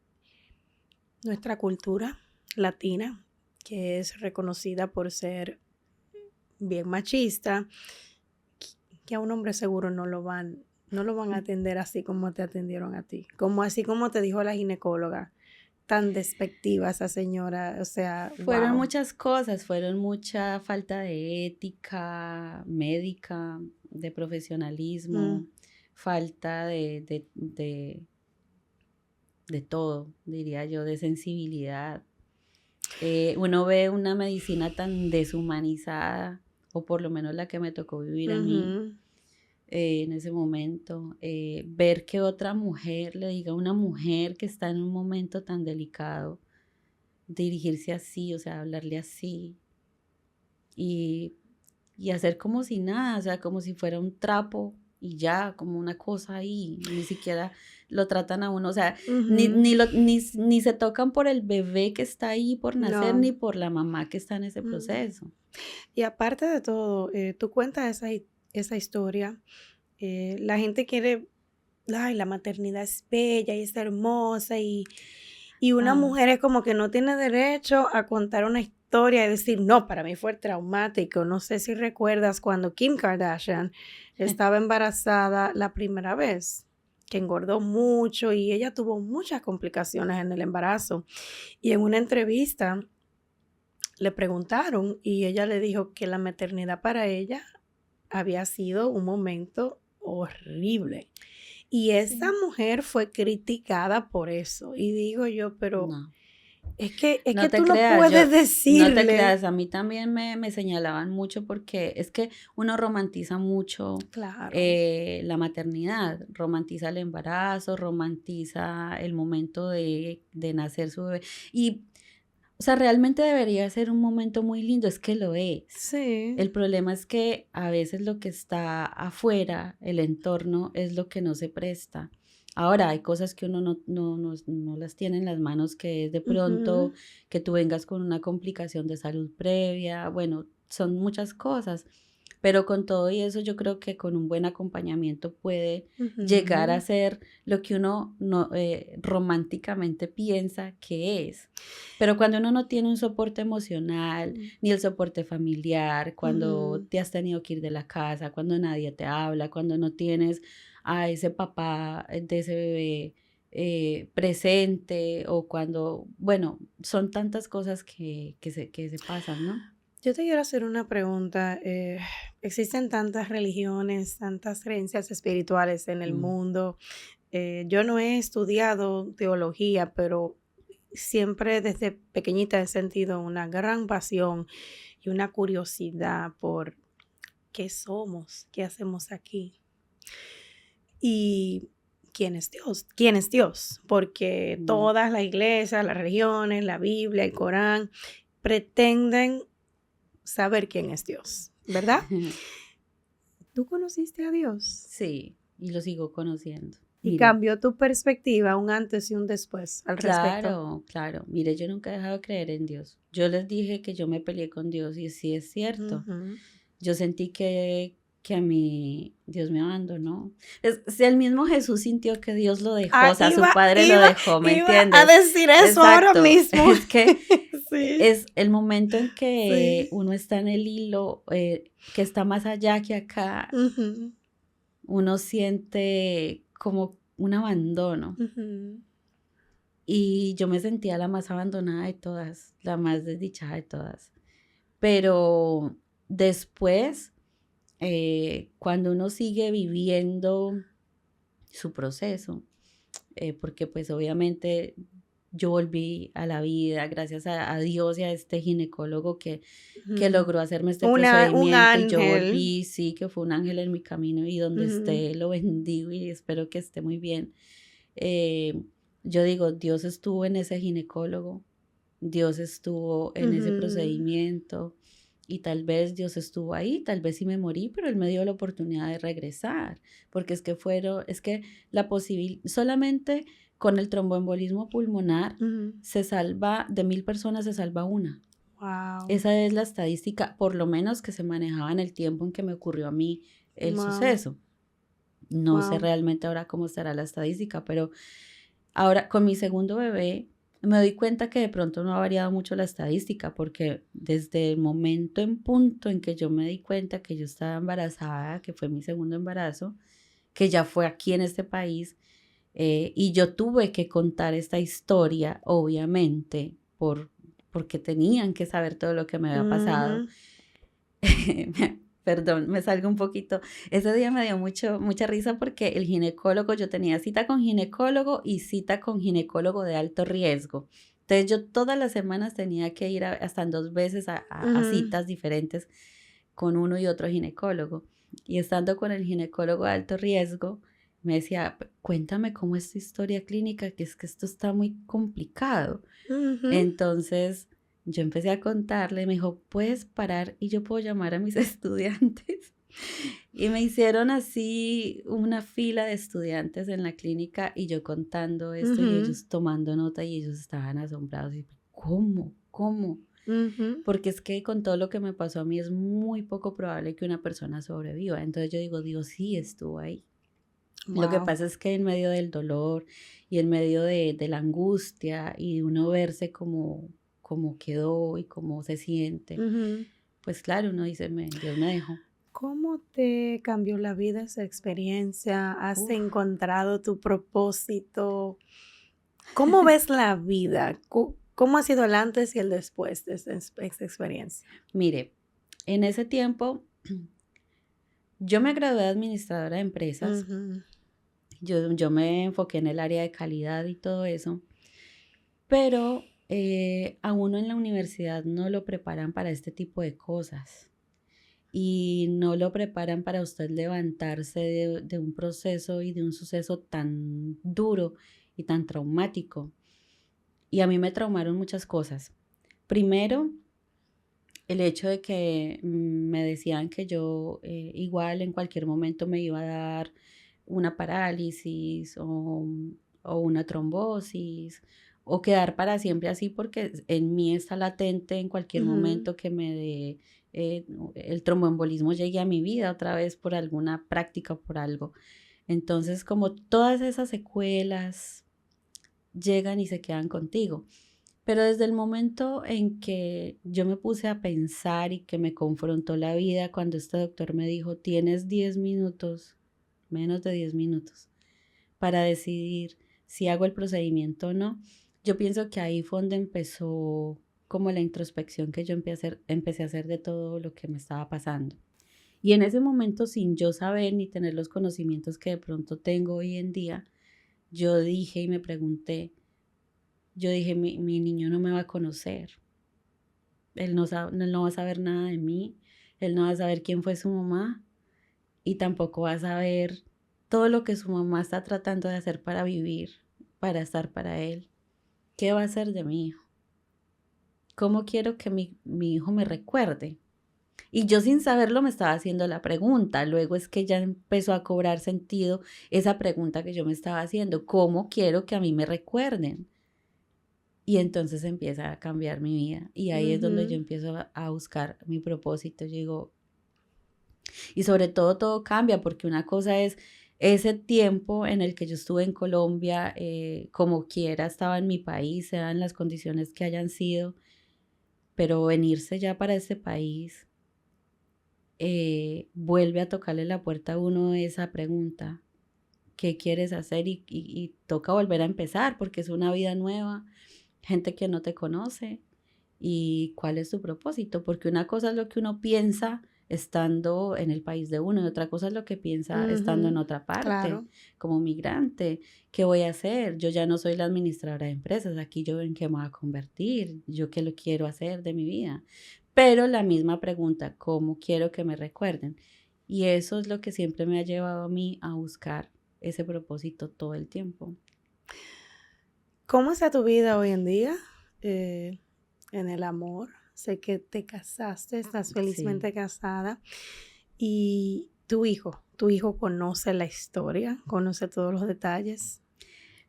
[SPEAKER 1] nuestra cultura latina, que es reconocida por ser bien machista, que a un hombre seguro no lo van a atender así como te atendieron a ti, como así como te dijo la ginecóloga, tan despectiva esa señora, o sea,
[SPEAKER 2] Fueron
[SPEAKER 1] wow.
[SPEAKER 2] muchas cosas, fueron mucha falta de ética médica, de
[SPEAKER 1] Mm,
[SPEAKER 2] profesionalismo, falta de todo, diría yo, de sensibilidad. Uno ve una medicina tan deshumanizada, o por lo menos la que me tocó vivir a mí
[SPEAKER 1] ujú.
[SPEAKER 2] en ese momento, ver que otra mujer le diga a una mujer que está en un momento tan delicado, dirigirse así, o sea, hablarle así y, y hacer como si nada, o sea, como si fuera un trapo y ya, como una cosa ahí, ni siquiera lo tratan a uno, o sea,
[SPEAKER 1] Ujú.
[SPEAKER 2] ni se tocan por el bebé que está ahí por nacer,
[SPEAKER 1] No.
[SPEAKER 2] ni por la mamá que está en ese
[SPEAKER 1] Mm.
[SPEAKER 2] proceso.
[SPEAKER 1] Y aparte de todo, tú cuentas esa historia, la gente quiere, ay, la maternidad es bella y es hermosa y una
[SPEAKER 2] Ah,
[SPEAKER 1] mujer es como que no tiene derecho a contar una historia y decir, no, para mí fue traumático. No sé si recuerdas cuando Kim Kardashian estaba embarazada la primera vez, que engordó mucho y ella tuvo muchas complicaciones en el embarazo. Y en una entrevista le preguntaron y ella le dijo que la maternidad para ella había sido un momento horrible. Y esa
[SPEAKER 2] sí,
[SPEAKER 1] mujer fue criticada por eso. Y digo yo, pero
[SPEAKER 2] no.
[SPEAKER 1] es
[SPEAKER 2] No
[SPEAKER 1] que
[SPEAKER 2] te
[SPEAKER 1] tú no
[SPEAKER 2] creas,
[SPEAKER 1] puedes
[SPEAKER 2] no te
[SPEAKER 1] decirle.
[SPEAKER 2] creas, a mí también me señalaban mucho porque es que uno romantiza mucho
[SPEAKER 1] Claro.
[SPEAKER 2] la maternidad, romantiza el embarazo, romantiza el momento de nacer su bebé. Y, o sea, realmente debería ser un momento muy lindo, es que lo es.
[SPEAKER 1] Sí.
[SPEAKER 2] El problema es que a veces lo que está afuera, el entorno, es lo que no se presta. Ahora, hay cosas que uno no las tiene en las manos, que es de
[SPEAKER 1] Ujú,
[SPEAKER 2] pronto que tú vengas con una complicación de salud previa, bueno, son muchas cosas, pero con todo y eso yo creo que con un buen acompañamiento puede llegar a
[SPEAKER 1] ujú,
[SPEAKER 2] ser lo que uno no, románticamente piensa que es. Pero cuando uno no tiene un soporte emocional, ni el soporte familiar, cuando
[SPEAKER 1] ujú.
[SPEAKER 2] te has tenido que ir de la casa, cuando nadie te habla, cuando no tienes a ese papá de ese bebé presente o cuando, bueno, son tantas cosas que se pasan, ¿no?
[SPEAKER 1] Yo te quiero hacer una pregunta. Existen tantas religiones, tantas creencias espirituales en el
[SPEAKER 2] Mm,
[SPEAKER 1] mundo. Yo no he estudiado teología, pero siempre desde pequeñita he sentido una gran pasión y una curiosidad por qué somos, qué hacemos aquí y quién es Dios, porque
[SPEAKER 2] mm.
[SPEAKER 1] todas las iglesias, las religiones, la Biblia, el Corán pretenden saber quién es Dios, ¿verdad? ¿Tú conociste a Dios?
[SPEAKER 2] Sí, y lo sigo conociendo.
[SPEAKER 1] Y
[SPEAKER 2] Mire,
[SPEAKER 1] cambió tu perspectiva un antes y un después al respecto.
[SPEAKER 2] claro, claro. Mire, yo nunca he dejado de creer en Dios. Yo les dije que yo me peleé con Dios y sí es cierto.
[SPEAKER 1] Ujú.
[SPEAKER 2] Yo sentí que a mí Dios me abandonó. Si el mismo Jesús sintió que Dios lo dejó,
[SPEAKER 1] Ah,
[SPEAKER 2] o sea, su padre lo dejó, ¿me
[SPEAKER 1] iba a
[SPEAKER 2] entiendes?
[SPEAKER 1] decir eso ahora
[SPEAKER 2] Exacto.
[SPEAKER 1] mismo.
[SPEAKER 2] Es que
[SPEAKER 1] Sí,
[SPEAKER 2] es el momento en que
[SPEAKER 1] sí.
[SPEAKER 2] uno está en el hilo, que está más allá que acá,
[SPEAKER 1] Ujú,
[SPEAKER 2] uno siente como un abandono.
[SPEAKER 1] ujú,
[SPEAKER 2] Y yo me sentía la más abandonada de todas, la más desdichada de todas. Pero después, cuando uno sigue viviendo su proceso, porque pues obviamente yo volví a la vida gracias a Dios y a este ginecólogo que
[SPEAKER 1] ujú.
[SPEAKER 2] logró hacerme este
[SPEAKER 1] Un
[SPEAKER 2] procedimiento y yo
[SPEAKER 1] ángel.
[SPEAKER 2] volví, sí, que fue un ángel en mi camino y donde
[SPEAKER 1] Ujú,
[SPEAKER 2] esté lo bendigo y espero que esté muy bien. Eh, yo digo, Dios estuvo en ese ginecólogo, Dios estuvo en ese
[SPEAKER 1] ujú,
[SPEAKER 2] procedimiento y tal vez Dios estuvo ahí, tal vez sí me morí, pero Él me dio la oportunidad de regresar, porque es que la posibilidad, solamente con el tromboembolismo pulmonar
[SPEAKER 1] ujú.
[SPEAKER 2] se salva, de 1000 personas se salva una.
[SPEAKER 1] Wow,
[SPEAKER 2] Esa es la estadística, por lo menos que se manejaba en el tiempo en que me ocurrió a mí el
[SPEAKER 1] wow,
[SPEAKER 2] suceso. No sé
[SPEAKER 1] wow.
[SPEAKER 2] realmente ahora cómo estará la estadística, pero ahora con mi segundo bebé me doy cuenta que de pronto no ha variado mucho la estadística, porque desde el momento en punto en que yo me di cuenta que yo estaba embarazada, que fue mi segundo embarazo, que ya fue aquí en este país, y yo tuve que contar esta historia, obviamente, porque tenían que saber todo lo que me había pasado.
[SPEAKER 1] Ujú,
[SPEAKER 2] Perdón, me salgo un poquito. Ese día me dio mucha risa porque el ginecólogo, yo tenía cita con ginecólogo y cita con ginecólogo de alto riesgo. Entonces yo todas las semanas tenía que ir hasta 2 veces a
[SPEAKER 1] ujú,
[SPEAKER 2] citas diferentes con uno y otro ginecólogo. Y estando con el ginecólogo de alto riesgo, me decía, cuéntame cómo es tu historia clínica, que es que esto está muy complicado.
[SPEAKER 1] Ujú.
[SPEAKER 2] Entonces yo empecé a contarle, me dijo, ¿puedes parar y yo puedo llamar a mis estudiantes? Y me hicieron así una fila de estudiantes en la clínica y yo contando esto y
[SPEAKER 1] Ujú.
[SPEAKER 2] ellos tomando nota y ellos estaban asombrados. Y, ¿cómo? ¿Cómo?
[SPEAKER 1] Ujú.
[SPEAKER 2] Porque es que con todo lo que me pasó a mí es muy poco probable que una persona sobreviva. Entonces yo digo, Dios sí estuvo ahí. Lo que
[SPEAKER 1] Wow.
[SPEAKER 2] pasa es que en medio del dolor y en medio de la angustia y uno verse como quedó y cómo se siente,
[SPEAKER 1] Ujú.
[SPEAKER 2] pues claro, uno dice, Dios me dejó.
[SPEAKER 1] ¿Cómo te cambió la vida esa experiencia? ¿Has
[SPEAKER 2] Uf,
[SPEAKER 1] encontrado tu propósito? ¿Cómo ves la vida? ¿Cómo ha sido el antes y el después de esta experiencia?
[SPEAKER 2] mire, en ese tiempo yo me gradué de administradora de empresas,
[SPEAKER 1] Ujú.
[SPEAKER 2] yo me enfoqué en el área de calidad y todo eso, pero a uno en la universidad no lo preparan para este tipo de cosas. Y no lo preparan para usted levantarse de un proceso y de un suceso tan duro y tan traumático. Y a mí me traumaron muchas cosas. Primero, el hecho de que me decían que yo igual en cualquier momento me iba a dar una parálisis o una trombosis o quedar para siempre así porque en mí está latente en cualquier
[SPEAKER 1] Ujú.
[SPEAKER 2] momento que me dé el tromboembolismo llegue a mi vida otra vez por alguna práctica o por algo. Entonces, como todas esas secuelas llegan y se quedan contigo. Pero desde el momento en que yo me puse a pensar y que me confrontó la vida, cuando este doctor me dijo, tienes 10 minutos, menos de 10 minutos, para decidir si hago el procedimiento o no, yo pienso que ahí fue donde empezó como la introspección que yo empecé a hacer de todo lo que me estaba pasando. Y en ese momento, sin yo saber ni tener los conocimientos que de pronto tengo hoy en día, yo dije y me pregunté, yo dije, mi niño no me va a conocer, él no va a saber nada de mí, él no va a saber quién fue su mamá y tampoco va a saber todo lo que su mamá está tratando de hacer para vivir, para estar para él. ¿Qué va a hacer de mi hijo? ¿Cómo quiero que mi hijo me recuerde? Y yo sin saberlo me estaba haciendo la pregunta. Luego es que ya empezó a cobrar sentido esa pregunta que yo me estaba haciendo. ¿Cómo quiero que a mí me recuerden? Y entonces empieza a cambiar mi vida. Y ahí es donde yo
[SPEAKER 1] Ujú.
[SPEAKER 2] empiezo a buscar mi propósito. Yo digo, y sobre todo cambia porque una cosa es ese tiempo en el que yo estuve en Colombia, como quiera, estaba en mi país, sean las condiciones que hayan sido, pero venirse ya para este país vuelve a tocarle la puerta a uno esa pregunta, ¿qué quieres hacer? Y toca volver a empezar porque es una vida nueva, gente que no te conoce y cuál es tu propósito, porque una cosa es lo que uno piensa estando en el país de uno y otra cosa es lo que piensa estando en
[SPEAKER 1] Ujú.
[SPEAKER 2] otra parte,
[SPEAKER 1] Claro.
[SPEAKER 2] como migrante. ¿Qué voy a hacer? Yo ya no soy la administradora de empresas, aquí yo en qué me voy a convertir, yo qué lo quiero hacer de mi vida. Pero la misma pregunta, ¿cómo quiero que me recuerden? Y eso es lo que siempre me ha llevado a mí a buscar ese propósito todo el tiempo.
[SPEAKER 1] ¿Cómo está tu vida hoy en día eh, en el amor? Sé que te casaste, estás
[SPEAKER 2] Sí.
[SPEAKER 1] felizmente casada. Y tu hijo conoce la historia, conoce todos los detalles.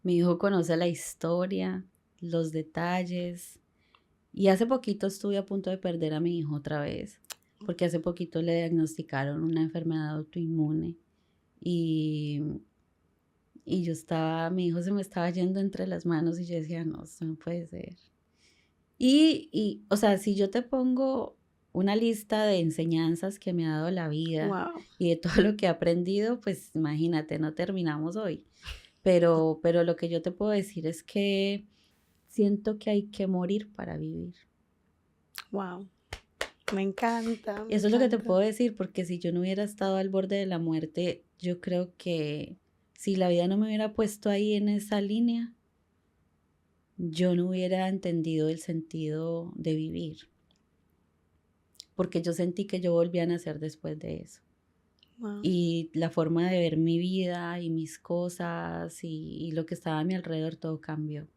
[SPEAKER 2] Mi hijo conoce la historia, los detalles. Y hace poquito estuve a punto de perder a mi hijo otra vez, porque hace poquito le diagnosticaron una enfermedad autoinmune y, y mi hijo se me estaba yendo entre las manos y yo decía, no, esto no puede ser. O sea, si yo te pongo una lista de enseñanzas que me ha dado la vida
[SPEAKER 1] Wow.
[SPEAKER 2] y de todo lo que he aprendido, pues imagínate, no terminamos hoy. Pero lo que yo te puedo decir es que siento que hay que morir para vivir.
[SPEAKER 1] Wow. Me encanta,
[SPEAKER 2] Y
[SPEAKER 1] me
[SPEAKER 2] eso es lo que te
[SPEAKER 1] encanta.
[SPEAKER 2] puedo decir, porque si yo no hubiera estado al borde de la muerte, yo creo que si la vida no me hubiera puesto ahí en esa línea, yo no hubiera entendido el sentido de vivir, porque yo sentí que yo volví a nacer después de eso.
[SPEAKER 1] Wow.
[SPEAKER 2] y la forma de ver mi vida y mis cosas y lo que estaba a mi alrededor, todo cambió.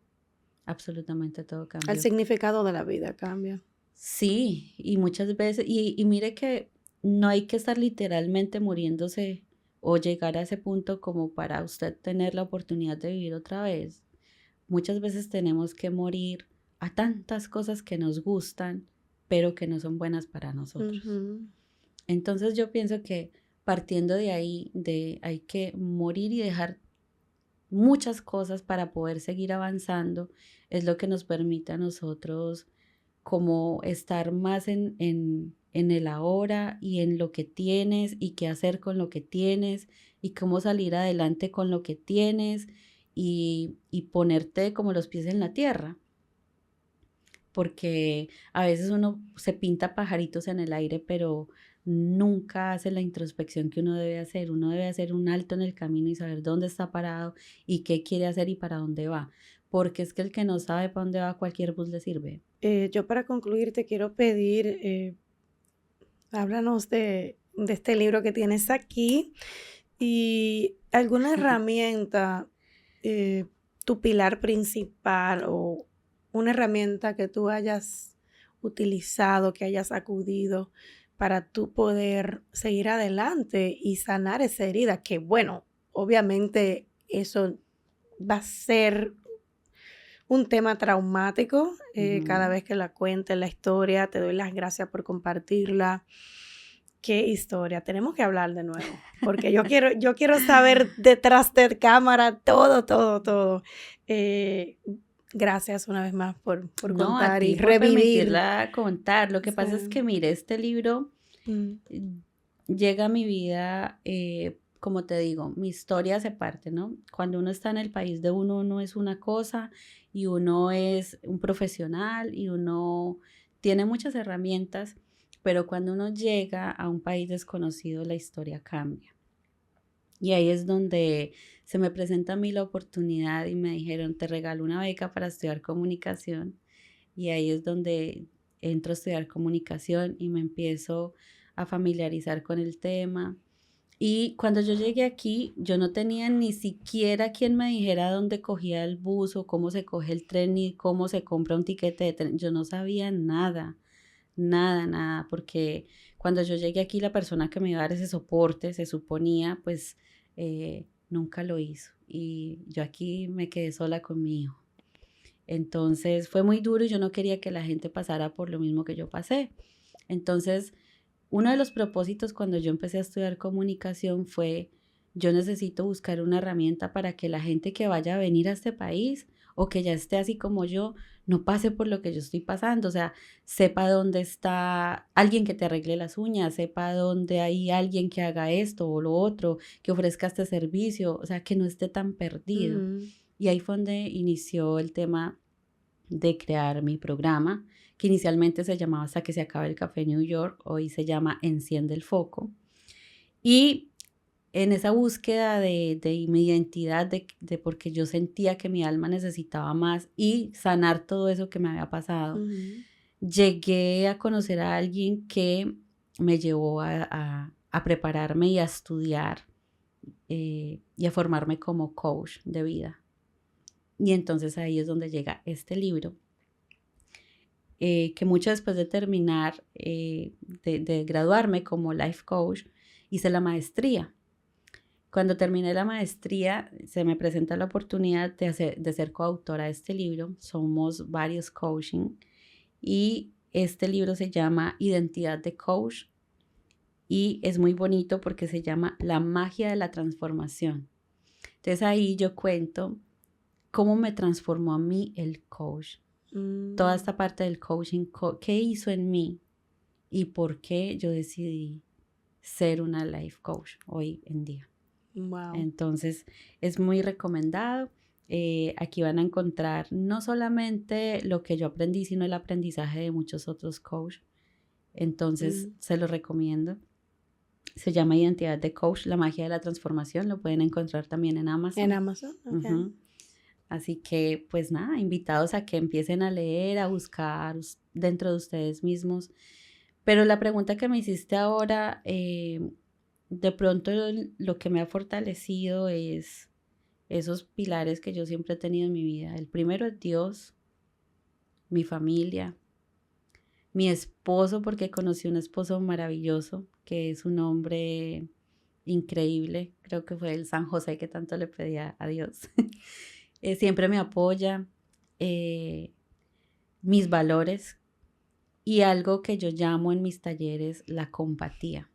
[SPEAKER 2] Absolutamente todo
[SPEAKER 1] El
[SPEAKER 2] cambió.
[SPEAKER 1] significado de la vida cambia.
[SPEAKER 2] Sí, y muchas veces, y mire que no hay que estar literalmente muriéndose o llegar a ese punto como para usted tener la oportunidad de vivir otra vez. Muchas veces tenemos que morir a tantas cosas que nos gustan, pero que no son buenas para nosotros.
[SPEAKER 1] Ujú.
[SPEAKER 2] Entonces yo pienso que partiendo de ahí, hay que morir y dejar muchas cosas para poder seguir avanzando, es lo que nos permite a nosotros como estar más en el ahora y en lo que tienes y qué hacer con lo que tienes y cómo salir adelante con lo que tienes y ponerte como los pies en la tierra, porque a veces uno se pinta pajaritos en el aire, pero nunca hace la introspección que uno debe hacer. Uno debe hacer un alto en el camino y saber dónde está parado y qué quiere hacer y para dónde va, porque es que el que no sabe para dónde va, cualquier bus le sirve.
[SPEAKER 1] Yo para concluir te quiero pedir, háblanos de este libro que tienes aquí y alguna herramienta, eh, tu pilar principal o una herramienta que tú hayas utilizado, que hayas acudido para tú poder seguir adelante y sanar esa herida, que bueno, obviamente eso va a ser un tema traumático, cada
[SPEAKER 2] Ujú.
[SPEAKER 1] vez que la cuentes la historia. Te doy las gracias por compartirla. Qué historia, tenemos que hablar de nuevo, porque yo quiero saber detrás de cámara todo, todo, todo. Eh, Gracias una vez más por
[SPEAKER 2] No, a
[SPEAKER 1] contar y
[SPEAKER 2] ti por
[SPEAKER 1] revivir.
[SPEAKER 2] permitirla contar. Lo que pasa es que,
[SPEAKER 1] Sí.
[SPEAKER 2] mire, este libro
[SPEAKER 1] Mm,
[SPEAKER 2] llega a mi vida, como te digo, mi historia se parte, ¿no? Cuando uno está en el país de uno, uno es una cosa y uno es un profesional y uno tiene muchas herramientas, pero cuando uno llega a un país desconocido, la historia cambia. Y ahí es donde se me presenta a mí la oportunidad y me dijeron, te regalo una beca para estudiar comunicación. Y ahí es donde entro a estudiar comunicación y me empiezo a familiarizar con el tema. Y cuando yo llegué aquí, yo no tenía ni siquiera quien me dijera dónde cogía el bus o cómo se coge el tren ni cómo se compra un tiquete de tren. Yo no sabía nada, nada, nada, porque cuando yo llegué aquí, la persona que me iba a dar ese soporte, se suponía, pues nunca lo hizo. Y yo aquí me quedé sola con mi hijo. Entonces fue muy duro y yo no quería que la gente pasara por lo mismo que yo pasé. Entonces, uno de los propósitos cuando yo empecé a estudiar comunicación fue, yo necesito buscar una herramienta para que la gente que vaya a venir a este país o que ya esté así como yo, no pase por lo que yo estoy pasando. O sea, sepa dónde está alguien que te arregle las uñas, sepa dónde hay alguien que haga esto o lo otro, que ofrezca este servicio, o sea, que no esté tan perdido.
[SPEAKER 1] ujú.
[SPEAKER 2] Y ahí fue donde inició el tema de crear mi programa, que inicialmente se llamaba Hasta que se acabe el café New York, hoy se llama Enciende el foco. Y en esa búsqueda de mi identidad, porque yo sentía que mi alma necesitaba más y sanar todo eso que me había pasado,
[SPEAKER 1] Ujú.
[SPEAKER 2] llegué a conocer a alguien que me llevó a prepararme y a estudiar y a formarme como coach de vida. Y entonces ahí es donde llega este libro, que mucho después de terminar, de graduarme como life coach, hice la maestría. Cuando terminé la maestría, se me presenta la oportunidad de ser coautora de este libro. Somos varios coaching y este libro se llama Identidad de Coach y es muy bonito porque se llama La magia de la transformación. Entonces ahí yo cuento cómo me transformó a mí el coach. Toda
[SPEAKER 1] Mm,
[SPEAKER 2] esta parte del coaching, qué hizo en mí y por qué yo decidí ser una life coach hoy en día.
[SPEAKER 1] wow.
[SPEAKER 2] Entonces, es muy recomendado. Aquí van a encontrar no solamente lo que yo aprendí, sino el aprendizaje de muchos otros coaches. Entonces,
[SPEAKER 1] Mm.
[SPEAKER 2] se lo recomiendo. Se llama Identidad de Coach, la magia de la transformación. Lo pueden encontrar también en
[SPEAKER 1] En
[SPEAKER 2] Amazon.
[SPEAKER 1] Amazon, ok.
[SPEAKER 2] Ujú. Así que, pues nada, invitados a que empiecen a leer, a buscar dentro de ustedes mismos. Pero la pregunta que me hiciste ahora, de pronto lo que me ha fortalecido es esos pilares que yo siempre he tenido en mi vida. El primero es Dios, mi familia, mi esposo, porque conocí un esposo maravilloso, que es un hombre increíble. Creo que fue el San José que tanto le pedía a Dios. Siempre me apoya, mis valores y algo que yo llamo en mis talleres la compatía.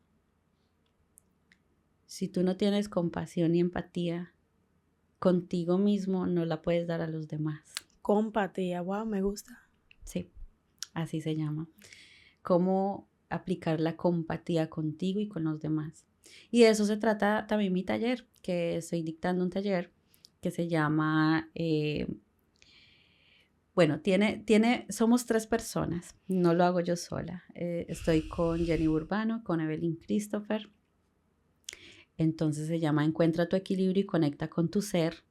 [SPEAKER 2] Si tú no tienes compasión y empatía contigo mismo, no la puedes dar a los demás.
[SPEAKER 1] Compatía, wow, me gusta.
[SPEAKER 2] Sí, así se llama. Cómo aplicar la compatía contigo y con los demás. Y de eso se trata también mi taller, que estoy dictando un taller que se llama, somos 3 personas, no lo hago yo sola. Estoy con Jenny Urbano, con Evelyn Christopher. Entonces se llama Encuentra tu equilibrio y conecta con tu ser.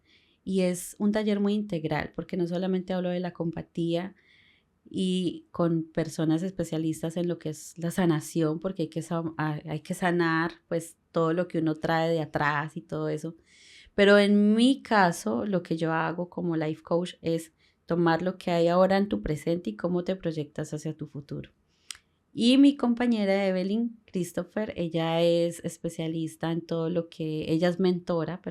[SPEAKER 2] Y es un taller muy integral, porque no solamente hablo de la compatía y con personas especialistas en lo que es la sanación, porque hay que sanar pues todo lo que uno trae de atrás y todo eso. Pero en mi caso, lo que yo hago como life coach es tomar lo que hay ahora en tu presente y cómo te proyectas hacia tu futuro. Y mi compañera Evelyn Christopher, ella es especialista en todo lo que, ella es mentora,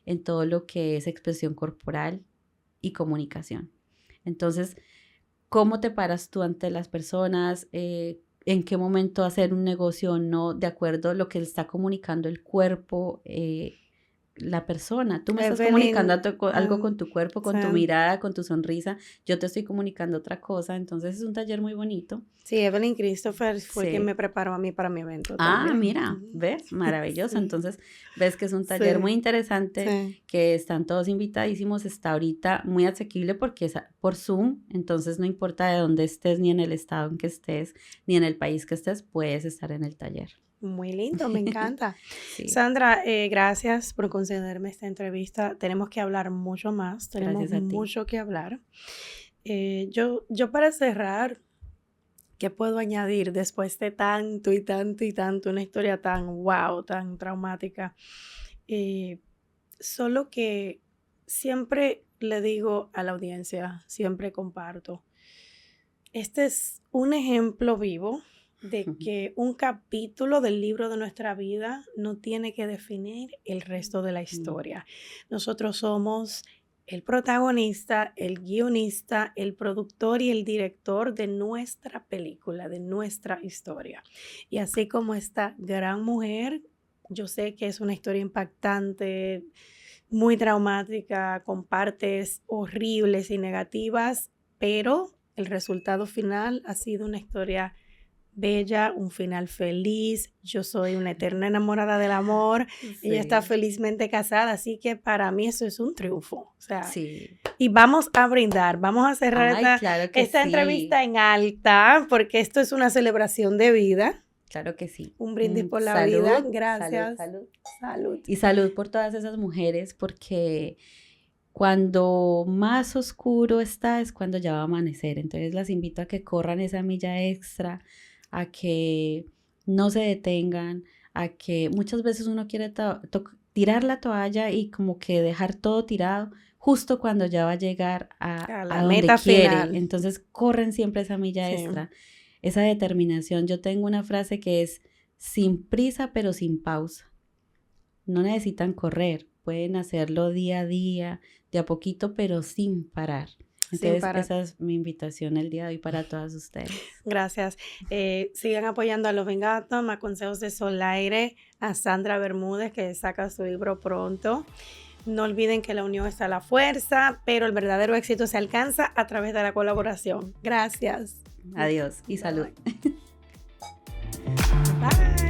[SPEAKER 2] en todo lo que es expresión corporal y comunicación. Entonces, ¿cómo te paras tú ante las personas? ¿En qué momento hacer un negocio o no? De acuerdo a lo que está comunicando el cuerpo, la persona. Tú me estás comunicando algo con tu cuerpo, con tu mirada, con tu sonrisa. Yo te estoy comunicando otra cosa. Entonces es un taller muy bonito.
[SPEAKER 1] Sí, Evelyn Christopher fue quien me preparó a mí para mi evento.
[SPEAKER 2] También. Mira, ¿ves? Maravilloso. Sí. Entonces ves que es un taller muy interesante, que están todos invitadísimos. Está ahorita muy asequible porque es por Zoom. Entonces no importa de dónde estés, ni en el estado en que estés, ni en el país que estés, puedes estar en el taller.
[SPEAKER 1] Muy lindo, me encanta. Sí. Sandra, gracias por concederme esta entrevista. Tenemos que hablar mucho más, tenemos mucho que hablar. Yo para cerrar, ¿qué puedo añadir después de tanto y tanto y tanto, una historia tan wow, tan traumática? Solo que siempre le digo a la audiencia, siempre comparto, este es un ejemplo vivo de que un capítulo del libro de nuestra vida no tiene que definir el resto de la historia. Nosotros somos el protagonista, el guionista, el productor y el director de nuestra película, de nuestra historia. Y así como esta gran mujer, yo sé que es una historia impactante, muy traumática, con partes horribles y negativas, pero el resultado final ha sido una historia bella, un final feliz. Yo soy una eterna enamorada del amor. Sí. Ella está felizmente casada, así que para mí eso es un triunfo. O sea, sí. Y vamos a brindar, vamos a cerrar esta entrevista en alta, porque esto es una celebración de vida.
[SPEAKER 2] Claro que sí.
[SPEAKER 1] Un brindis por la vida. Gracias.
[SPEAKER 2] Salud. Y salud por todas esas mujeres, porque cuando más oscuro está es cuando ya va a amanecer. Entonces las invito a que corran esa milla extra, a que no se detengan, a que muchas veces uno quiere tirar la toalla y como que dejar todo tirado justo cuando ya va a llegar a la donde meta quiere. Final. Entonces corren siempre esa milla extra, esa determinación. Yo tengo una frase que es sin prisa pero sin pausa. No necesitan correr, pueden hacerlo día a día, de a poquito pero sin parar. Entonces, esa es mi invitación el día de hoy para todas ustedes.
[SPEAKER 1] Gracias. Sigan apoyando a Love and Gotham, a Consejos de Solaire, a Sandra Bermúdez, que saca su libro pronto. No olviden que la unión está a la fuerza, pero el verdadero éxito se alcanza a través de la colaboración. Gracias.
[SPEAKER 2] Adiós y salud.
[SPEAKER 1] Bye.